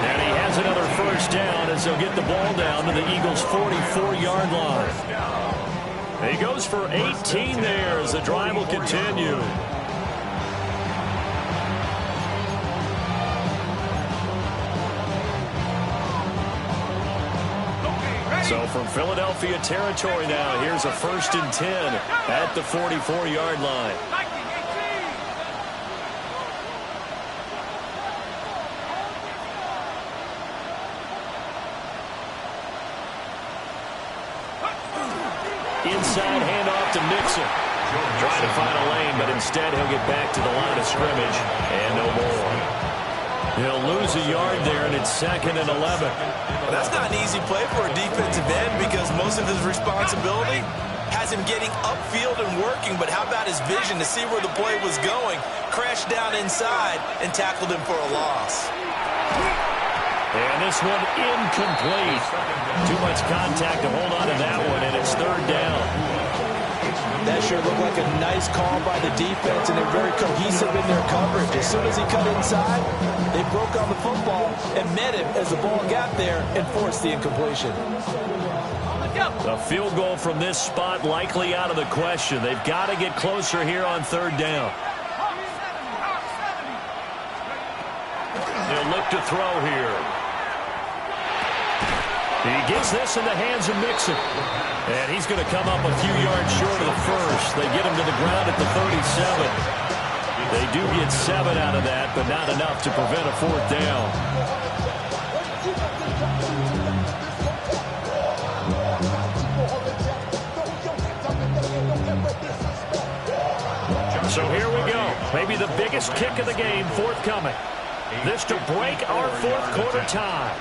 And he has another first down as they'll get the ball down to the Eagles' 44-yard line. He goes for 18 there as the drive will continue. So from Philadelphia territory now, here's a 1st and 10 at the 44-yard line. Inside handoff to Mixon. Trying to find a lane, but instead he'll get back to the line of scrimmage and no more. He'll lose a yard there, and it's 2nd and 11. Well, that's not an easy play for a defensive end because most of his responsibility has him getting upfield and working, but how about his vision to see where the play was going? Crashed down inside and tackled him for a loss. And this one incomplete. Too much contact to hold on to that one, and it's 3rd down. That sure looked like a nice call by the defense, and they're very cohesive in their coverage. As soon as he cut inside, they broke on the football and met him as the ball got there and forced the incompletion. A field goal from this spot likely out of the question. They've got to get closer here on 3rd down. They'll look to throw here. He gets this in the hands of Mixon. And he's going to come up a few yards short of the first. They get him to the ground at the 37. They do get 7 out of that, but not enough to prevent a 4th down. So here we go. Maybe the biggest kick of the game forthcoming. This to break our 4th quarter tie.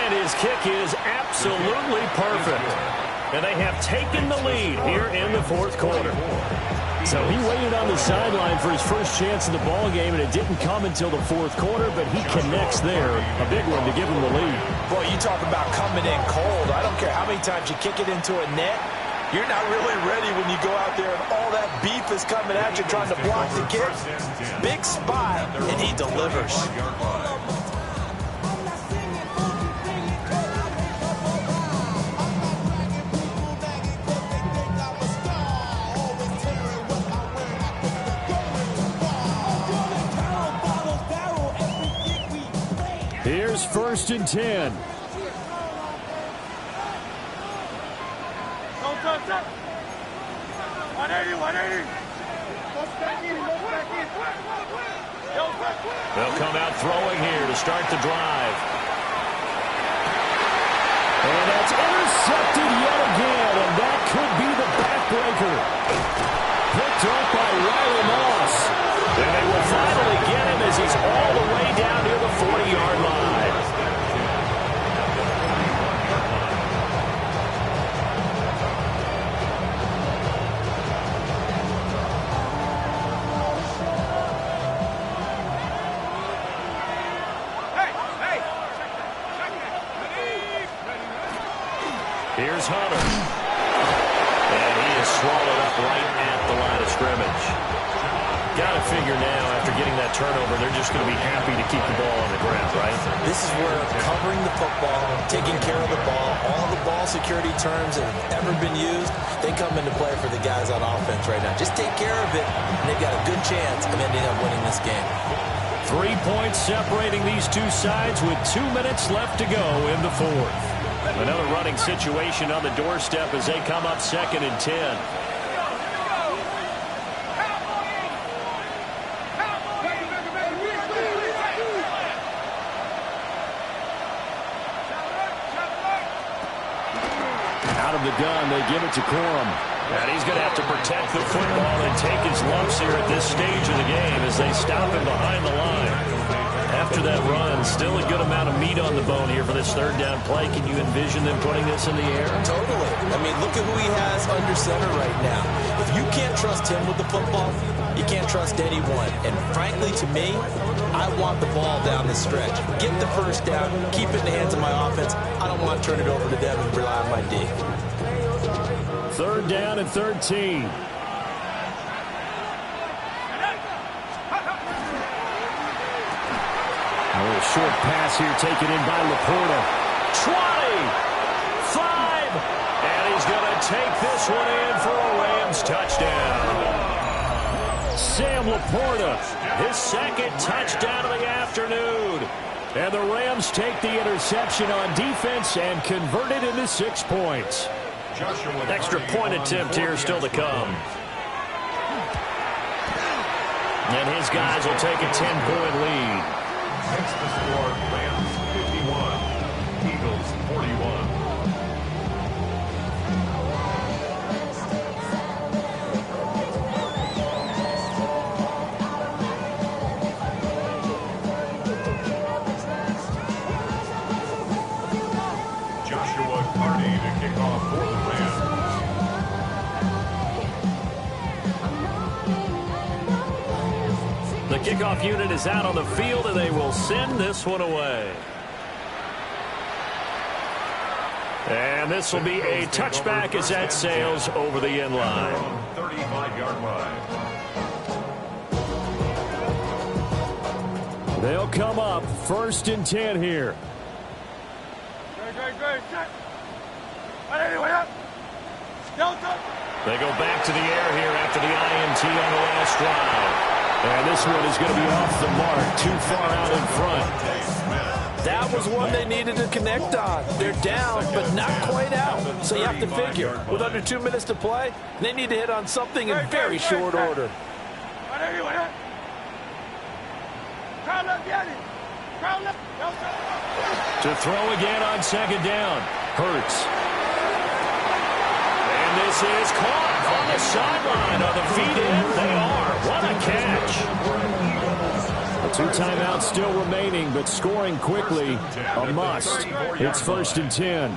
And his kick is absolutely perfect. And they have taken the lead here in the 4th quarter. So he waited on the sideline for his first chance in the ball game, and it didn't come until the 4th quarter, but he connects there. A big one to give him the lead. Boy, you talk about coming in cold. I don't care how many times you kick it into a net. You're not really ready when you go out there and all that beef is coming at you trying to block the kick. Big spot, and he delivers. Here's 1st and 10. Don't touch up. 180, 180. They'll come out throwing here to start the drive. And that's intercepted yet again, and that could be the backbreaker. Picked up by Riley Moss. And they will finally get him as he's all the way down near the 40-yard line. Here's Hunter. And he is swallowed up right at the line of scrimmage. Got to figure now, after getting that turnover, they're just going to be happy to keep the ball on the ground, right? This is where covering the football, taking care of the ball, all the ball security terms that have ever been used, they come into play for the guys on offense right now. Just take care of it, and they've got a good chance of ending up winning this game. 3 points separating these two sides with 2 minutes left to go in the fourth. Another running situation on the doorstep as they come up 2nd and 10. Out of the gun, they give it to Corum. And he's going to have to protect the football and take his lumps here at this stage of the game as they stop him behind the line. After that run, still a good amount of meat on the bone here for this 3rd down play. Can you envision them putting this in the air? Totally. I mean, look at who he has under center right now. If you can't trust him with the football, you can't trust anyone. And frankly, to me, I want the ball down the stretch. Get the 1st down, keep it in the hands of my offense. I don't want to turn it over to them and rely on my D. 3rd down and 13. A little short pass here taken in by Laporta. 20, 5, and he's going to take this one in for a Rams touchdown. Sam Laporta, his 2nd touchdown of the afternoon. And the Rams take the interception on defense and convert it into 6 points. Extra point attempt here still to come. And his guys will take a 10-point lead. Makes the score Rams 51, Eagles 41. Joshua Carney to kick off for the Rams. The kickoff unit is out on the field, and they will send this one away. And this will be a touchback as that sails over the end line. 35-yard line. They'll come up 1st and 10 here. They go back to the air here after the INT on the last drive. And this one is going to be off the mark, too far out in front. That was one they needed to connect on. They're down, but not quite out. So you have to figure, with under 2 minutes to play, they need to hit on something in very short order. To throw again on 2nd down. Hurts. And this is caught on the sideline on the feet in. They are. What a catch. 2 timeouts still remaining, but scoring quickly, a must. It's 1st and 10.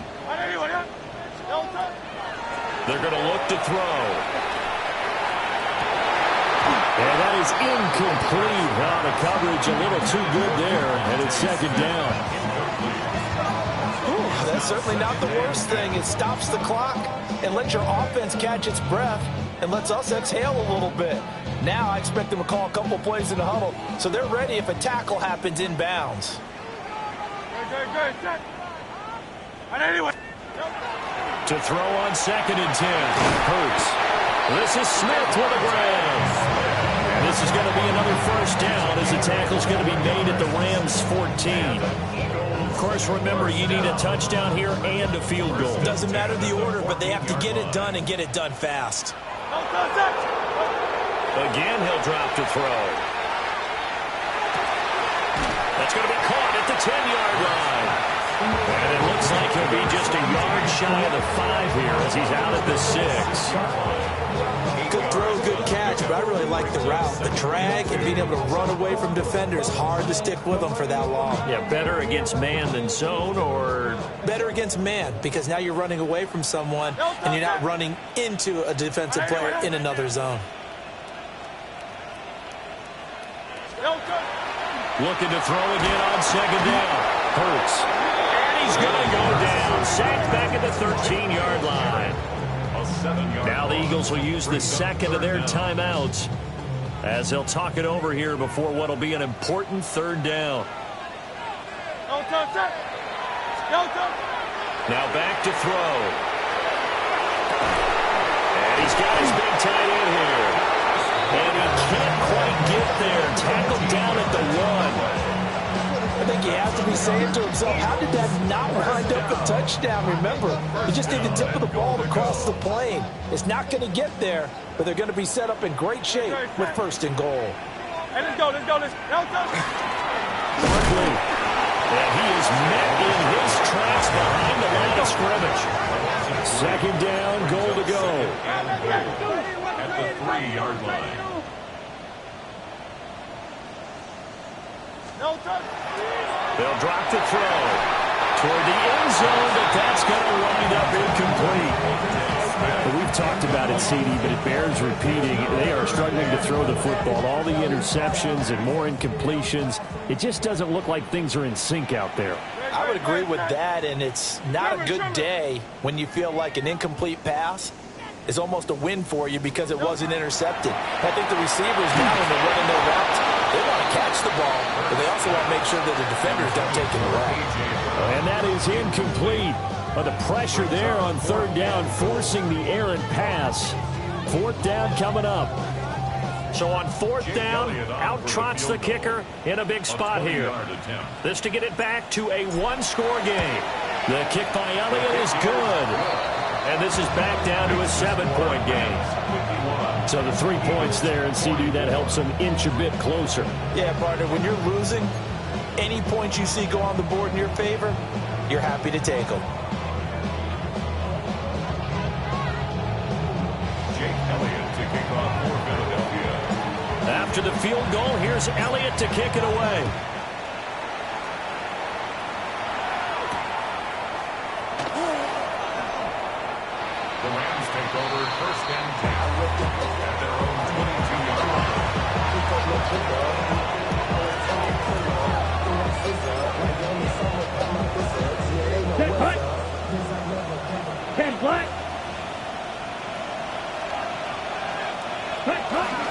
They're going to look to throw. And that is incomplete. Wow, the coverage a little too good there, and it's 2nd down. Ooh, that's certainly not the worst thing. It stops the clock and lets your offense catch its breath and lets us exhale a little bit. Now I expect them to call a couple plays in the huddle, so they're ready if a tackle happens inbounds. To throw on 2nd and 10. Hurts. This is Smith with a grab. And this is going to be another 1st down as the tackle's going to be made at the Rams 14. Of course, remember, you need a touchdown here and a field goal. Doesn't matter the order, but they have to get it done and get it done fast. Again, he'll drop to throw. That's going to be caught at the 10-yard line. And it looks like he'll be just a yard shy of the 5 here as he's out at the 6. Good throw, good catch, but I really like the route. The drag and being able to run away from defenders, hard to stick with them for that long. Yeah, better against man than zone, or? Better against man, because now you're running away from someone and you're not running into a defensive player in another zone. Looking to throw again on 2nd down. Hurts. And he's going to go down. Sacked back at the 13-yard line. Now the Eagles will use the 2nd of their timeouts. as they'll talk it over here before what will be an important third down. Don't touch it. Don't touch it. Now back to throw. And he's got his big tight end here. And he can't quite get there. Tackled down at the 1. I think he has to be saying to himself, how did that not wind up a touchdown? Remember, you just need the tip of the ball to cross the plane. It's not going to get there, but they're going to be set up in great shape with 1st and goal. Hey, let's go. Don't touch it. Quickly. And he is met in his tracks behind the line of scrimmage. 2nd down, goal to go. At the 3-yard line. No touch. They'll drop the throw toward the end zone, but that's going to wind up incomplete. But we've talked about it, CD, but it bears repeating. They are struggling to throw the football. All the interceptions and more incompletions. It just doesn't look like things are in sync out there. I would agree with that, and it's not a good day when you feel like an incomplete pass is almost a win for you because it wasn't intercepted. I think the receivers now, when they're running their routes, they want to catch the ball, but they also want to make sure that the defenders don't take it away. And that is incomplete. But the pressure there on 3rd down, forcing the errant pass. 4th down coming up. So on 4th down, out trots the kicker in a big spot here. This to get it back to a 1-score game. The kick by Elliott is good. And this is back down to a 7-point game. So the 3 points there, and CD, that helps them inch a bit closer. Yeah, partner, when you're losing, any points you see go on the board in your favor, you're happy to take them. After the field goal, here's Elliott to kick it away. The Rams take over 1st and 10 at their own 22-yard line.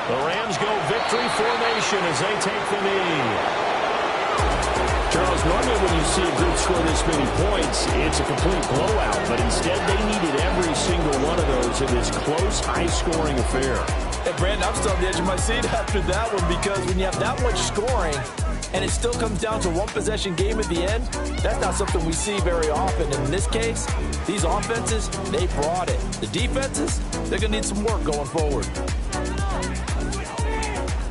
The Rams go victory formation as they take the knee. Charles, normally when you see a group score this many points, it's a complete blowout. But instead, they needed every single one of those in this close, high-scoring affair. Hey, Brandon, I'm still on the edge of my seat after that one because when you have that much scoring and it still comes down to 1-possession game at the end, that's not something we see very often. In this case, these offenses, they brought it. The defenses, they're going to need some work going forward.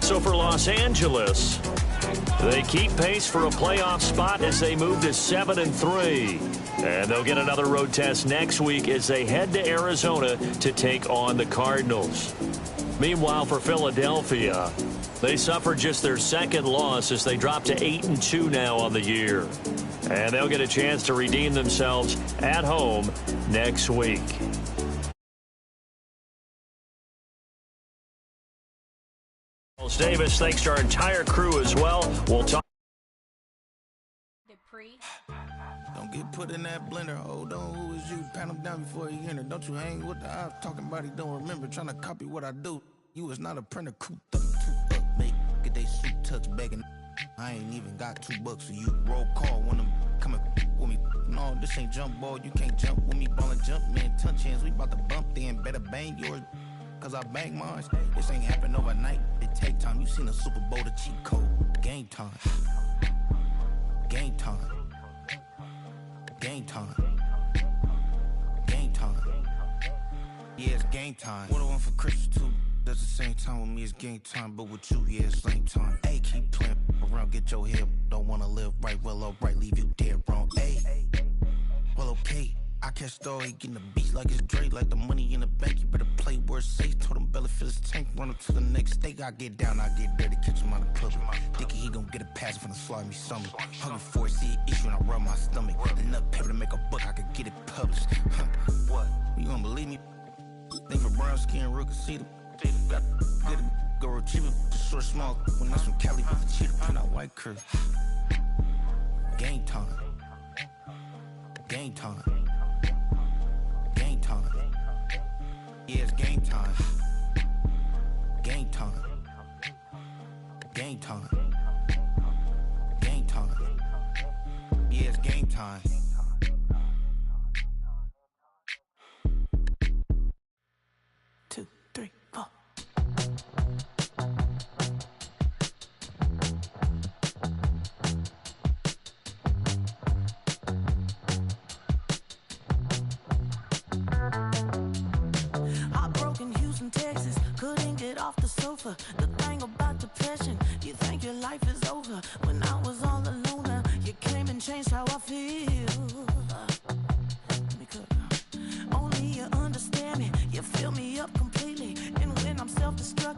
So for Los Angeles, they keep pace for a playoff spot as they move to 7-3. And they'll get another road test next week as they head to Arizona to take on the Cardinals. Meanwhile, for Philadelphia, they suffered just their 2nd loss as they drop to 8-2 now on the year. And they'll get a chance to redeem themselves at home next week. Davis, thanks to our entire crew as well. We'll talk. Don't get put in that blender. Hold on, who is you? Pat him down before he enter. Don't you hang with the ops talking about he don't remember. Trying to copy what I do. You is not a printer. Cooped up, too up, make get they suit touch begging. I ain't even got $2 for you. Roll call when I'm coming with me. No, this ain't jump ball. You can't jump with me. Ball and jump, man. Touch hands. We about to bump then. Better bang yours. Cause I bang mine. This ain't happen overnight. It take time. You seen a Super Bowl, the cheat code. Game time. Game time. Game time. Game time. Yeah, it's game time. What I want for Christmas too. That's the same time with me, it's game time. But with you, yeah, it's same time. Hey, keep playing around, get your head. Don't wanna live right, well, alright, leave you dead wrong. Hey, well, okay. I catch the he getting the beat like it's Dre, like the money in the bank. You better play where it's safe. Told him Bella fill his tank, run up to the next state. I get down, I get dirty, catch him on the club. Dickie, he gon' get a pass from the slimy stomach. Hungry for it, see an issue and I rub my stomach. Enough paper to make a book, I could get it published. What? You don't believe me? Think for brown skin, real can see them. Got get it, go retrieve it, just short, small. When that's from Cali, with the cheetah, print out white curve. Game time. Game time. Game time. Yeah, it's game time. Game time. Game time. Game time. Yeah, it's game time. Two, three, four. Heartbroken Houston, Texas, couldn't get off the sofa. The thing about depression, you think your life is over. When I was all alone, you came and changed how I feel. Let me cook. Only you understand me, you fill me up completely. And when I'm self-destructive,